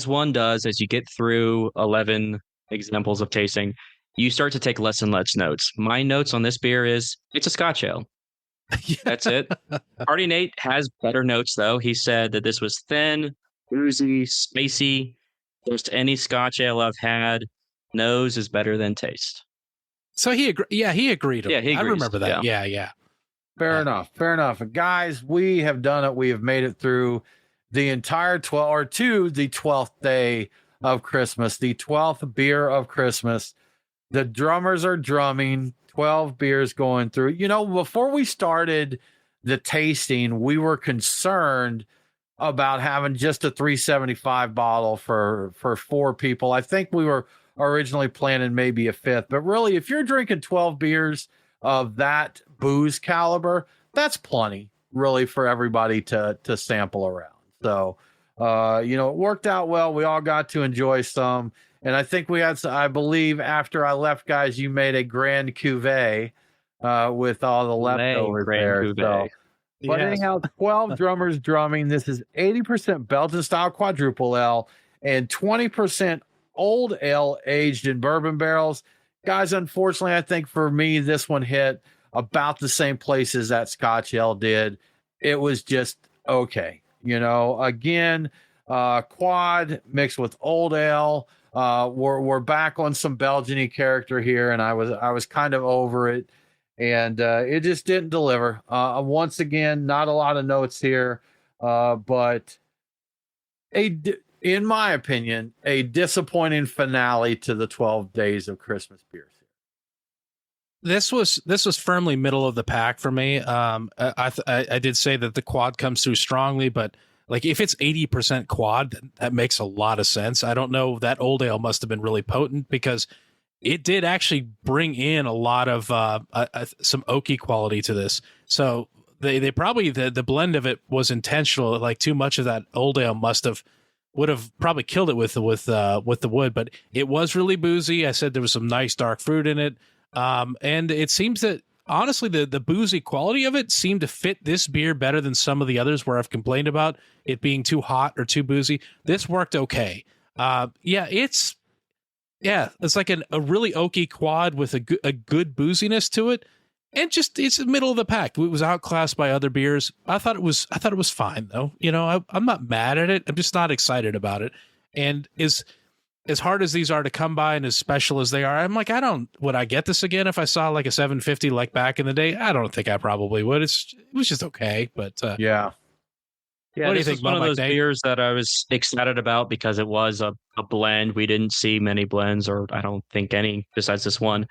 one does, as you get through 11 examples of tasting, you start to take less and less notes. My notes on this beer is it's a Scotch ale. That's it. Party Nate has better notes, though. He said that this was thin, boozy, spacey. Just any Scotch ale I've had, nose is better than taste. So he agreed. Yeah, he agreed. Yeah, he agrees. I remember that. Yeah. Fair enough. Guys, we have done it. We have made it through the entire 12th day of Christmas, the 12th beer of Christmas. The drummers are drumming. 12 beers going through. Before we started the tasting, we were concerned about having just a 375 bottle for 4 people. I think we were originally planning maybe a 5th, but really, if you're drinking 12 beers of that booze caliber, that's plenty really for everybody to sample around. So, it worked out well. We all got to enjoy some. And I think we had, I believe after I left, guys, you made a grand cuvee with all the leftovers there. So, but anyhow, 12 drummers drumming. This is 80% Belgian-Style Quadrupel ale and 20% old ale aged in bourbon barrels. Guys, unfortunately, I think for me, this one hit about the same places that Scotch ale did. It was just okay. Again, quad mixed with old ale. We're back on some Belgian-y character here, and I was kind of over it, and it just didn't deliver. Once again, not a lot of notes here, but in my opinion, a disappointing finale to the 12 days of Christmas beers. This was firmly middle of the pack for me. I did say that the quad comes through strongly, but like if it's 80% quad, that makes a lot of sense. I don't know. That old ale must have been really potent because it did actually bring in a lot of some oaky quality to this. So they probably the blend of it was intentional. Like too much of that old ale would have probably killed it with the wood, but it was really boozy. I said there was some nice dark fruit in it. And it seems that honestly, the boozy quality of it seemed to fit this beer better than some of the others where I've complained about it being too hot or too boozy. This worked okay. It's like a really oaky quad with a good booziness to it. And just it's the middle of the pack. It was outclassed by other beers. I thought it was fine though. I'm not mad at it. I'm just not excited about it. And as hard as these are to come by and as special as they are, I'm like, would I get this again if I saw like a 750 like back in the day? I don't think I probably would. It was just okay, but yeah. What do you think? One of those beers that I was excited about because it was a blend. We didn't see many blends, or I don't think any besides this one.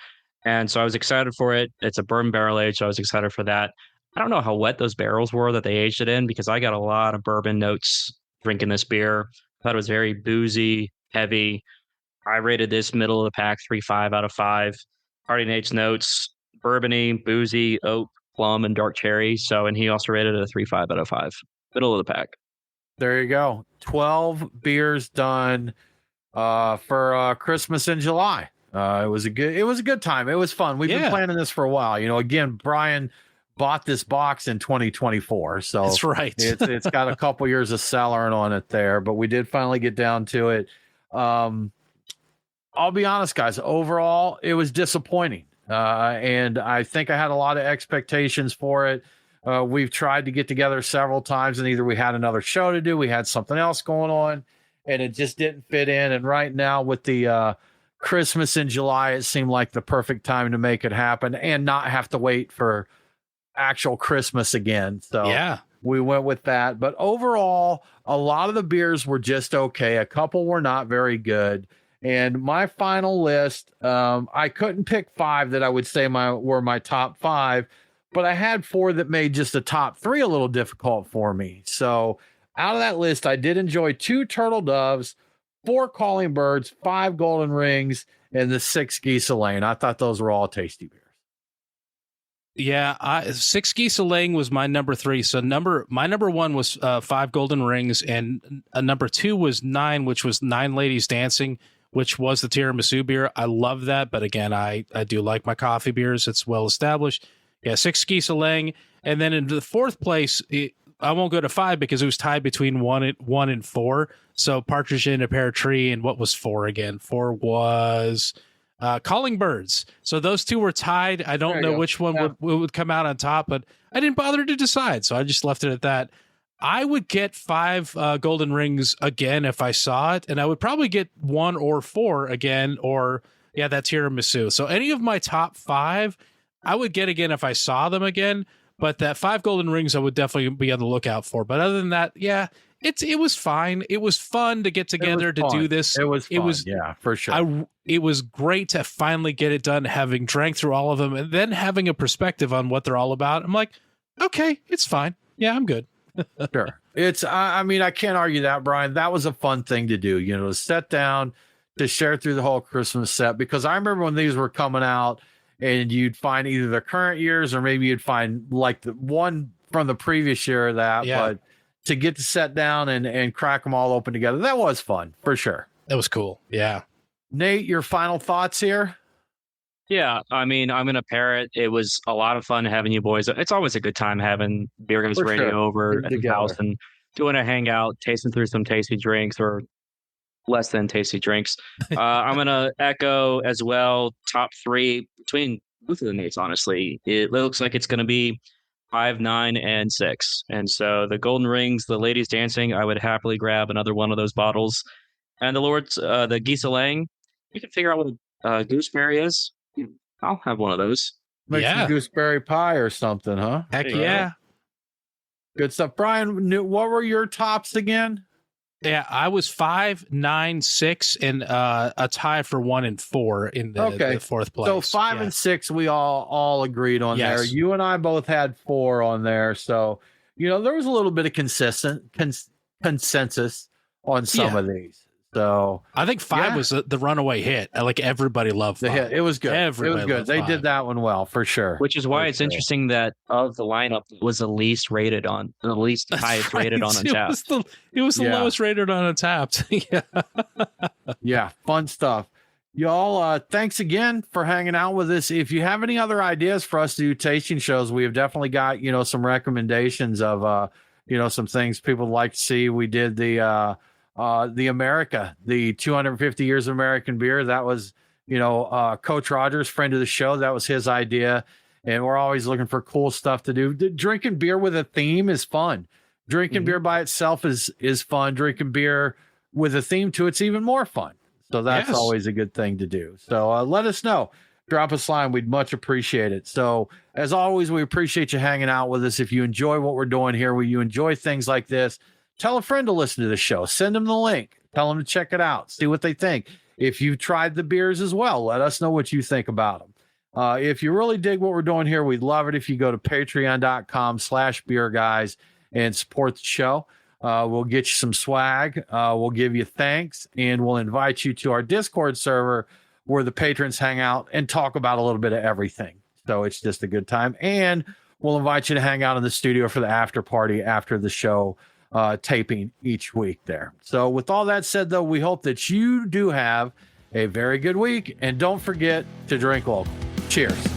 And so I was excited for it. It's a bourbon barrel age, so I was excited for that. I don't know how wet those barrels were that they aged it in because I got a lot of bourbon notes drinking this beer. I thought it was very boozy, heavy. I rated this middle of the pack 3.5 out of 5. Party Nate's notes, bourbony, boozy, oak, plum, and dark cherry. And he also rated it a 3.5 out of 5. middle of the pack. There you go. 12 beers done for Christmas in July. It was a good time. It was fun. We've been planning this for a while. Again, Brian bought this box in 2024, so that's right. it's got a couple years of cellaring on it there, but we did finally get down to it. I'll be honest, guys. Overall, it was disappointing, and I think I had a lot of expectations for it. We've tried to get together several times, and either we had another show to do, we had something else going on, and it just didn't fit in. And right now, with the Christmas in July, it seemed like the perfect time to make it happen and not have to wait for actual Christmas again. So yeah, we went with that. But overall, a lot of the beers were just okay. A couple were not very good. And my final list, I couldn't pick 5 that I would say were my top 5, but I had 4 that made just the top 3 a little difficult for me. So out of that list, I did enjoy 2 Turtle Doves, 4 Calling Birds, 5 Golden Rings, and the 6 Geese Lane. I thought those were all tasty beers. Yeah, 6 Geese Lane was my number 3. So my number 1 was 5 Golden Rings, and number 2 was 9, which was 9 Ladies Dancing, which was the tiramisu beer. I love that, but again, I do like my coffee beers. It's well established. Yeah, 6 Geese Lane, and then in the 4th place, I won't go to 5 because it was tied between 1 and 4. So Partridge in a Pear Tree, and what was 4 again? 4 was Calling Birds. So those 2 were tied. I don't know which one would come out on top, but I didn't bother to decide, so I just left it at that. I would get 5 Golden Rings again if I saw it, and I would probably get 1 or 4 again, or that tiramisu. So any of my top 5, I would get again if I saw them again. But that 5 Golden Rings, I would definitely be on the lookout for. But other than that, it was fine. It was fun to get together to do this. It was fun. Yeah, for sure. It was great to finally get it done, having drank through all of them, and then having a perspective on what they're all about. I'm like, okay, it's fine. Yeah, I'm good. Sure. It's, I mean, I can't argue that, Brian. That was a fun thing to do, to sit down, to share through the whole Christmas set. Because I remember when these were coming out, and you'd find either the current years or maybe you'd find like the one from the previous year of that. Yeah. But to get to sit down and crack them all open together, that was fun for sure. That was cool. Yeah. Nate, your final thoughts here? Yeah, I mean, I'm going to pair it. It was a lot of fun having you boys. It's always a good time having Beer Guys Radio over at the house and doing a hangout, tasting through some tasty drinks or less than tasty drinks. I'm going to echo as well, top 3 between both of the Nates, honestly. It looks like it's going to be 5, 9, and 6. And so the Golden Rings, the Ladies Dancing, I would happily grab another one of those bottles. And the Geese Lang, you can figure out what a gooseberry is. I'll have one of those. Make some gooseberry pie or something, huh? Heck yeah. Good stuff. Brian, what were your tops again? Yeah, I was 5, 9, 6, and a tie for 1 and 4 in the 4th place. So 5 and 6, we all agreed on there. You and I both had 4 on there. So, there was a little bit of consensus on some of these. So I think 5 was the runaway hit. Like everybody loved 5. The hit. It was good. Everybody it was good. They did that one well for sure. Which is why it's interesting that of the lineup it was the least rated on the least highest rated on Untappd. It was the lowest rated on Untappd. Yeah, fun stuff. Y'all, thanks again for hanging out with us. If you have any other ideas for us to do tasting shows, we have definitely got some recommendations of some things people would like to see. We did the America, the 250 years of American beer. That was, Coach Rogers, friend of the show. That was his idea. And we're always looking for cool stuff to do. Drinking beer with a theme is fun. Drinking beer by itself is fun. Drinking beer with a theme to it's even more fun. So that's always a good thing to do. So let us know. Drop us a line. We'd much appreciate it. So as always, we appreciate you hanging out with us. If you enjoy what we're doing here, you enjoy things like this, tell a friend to listen to the show. Send them the link. Tell them to check it out. See what they think. If you've tried the beers as well, let us know what you think about them. If you really dig what we're doing here, we'd love it if you go to patreon.com/beerguys and support the show. We'll get you some swag. We'll give you thanks, and we'll invite you to our Discord server where the patrons hang out and talk about a little bit of everything. So it's just a good time. And we'll invite you to hang out in the studio for the after party after the show taping each week there. So with all that said, though, we hope that you do have a very good week, and don't forget to drink local. Cheers.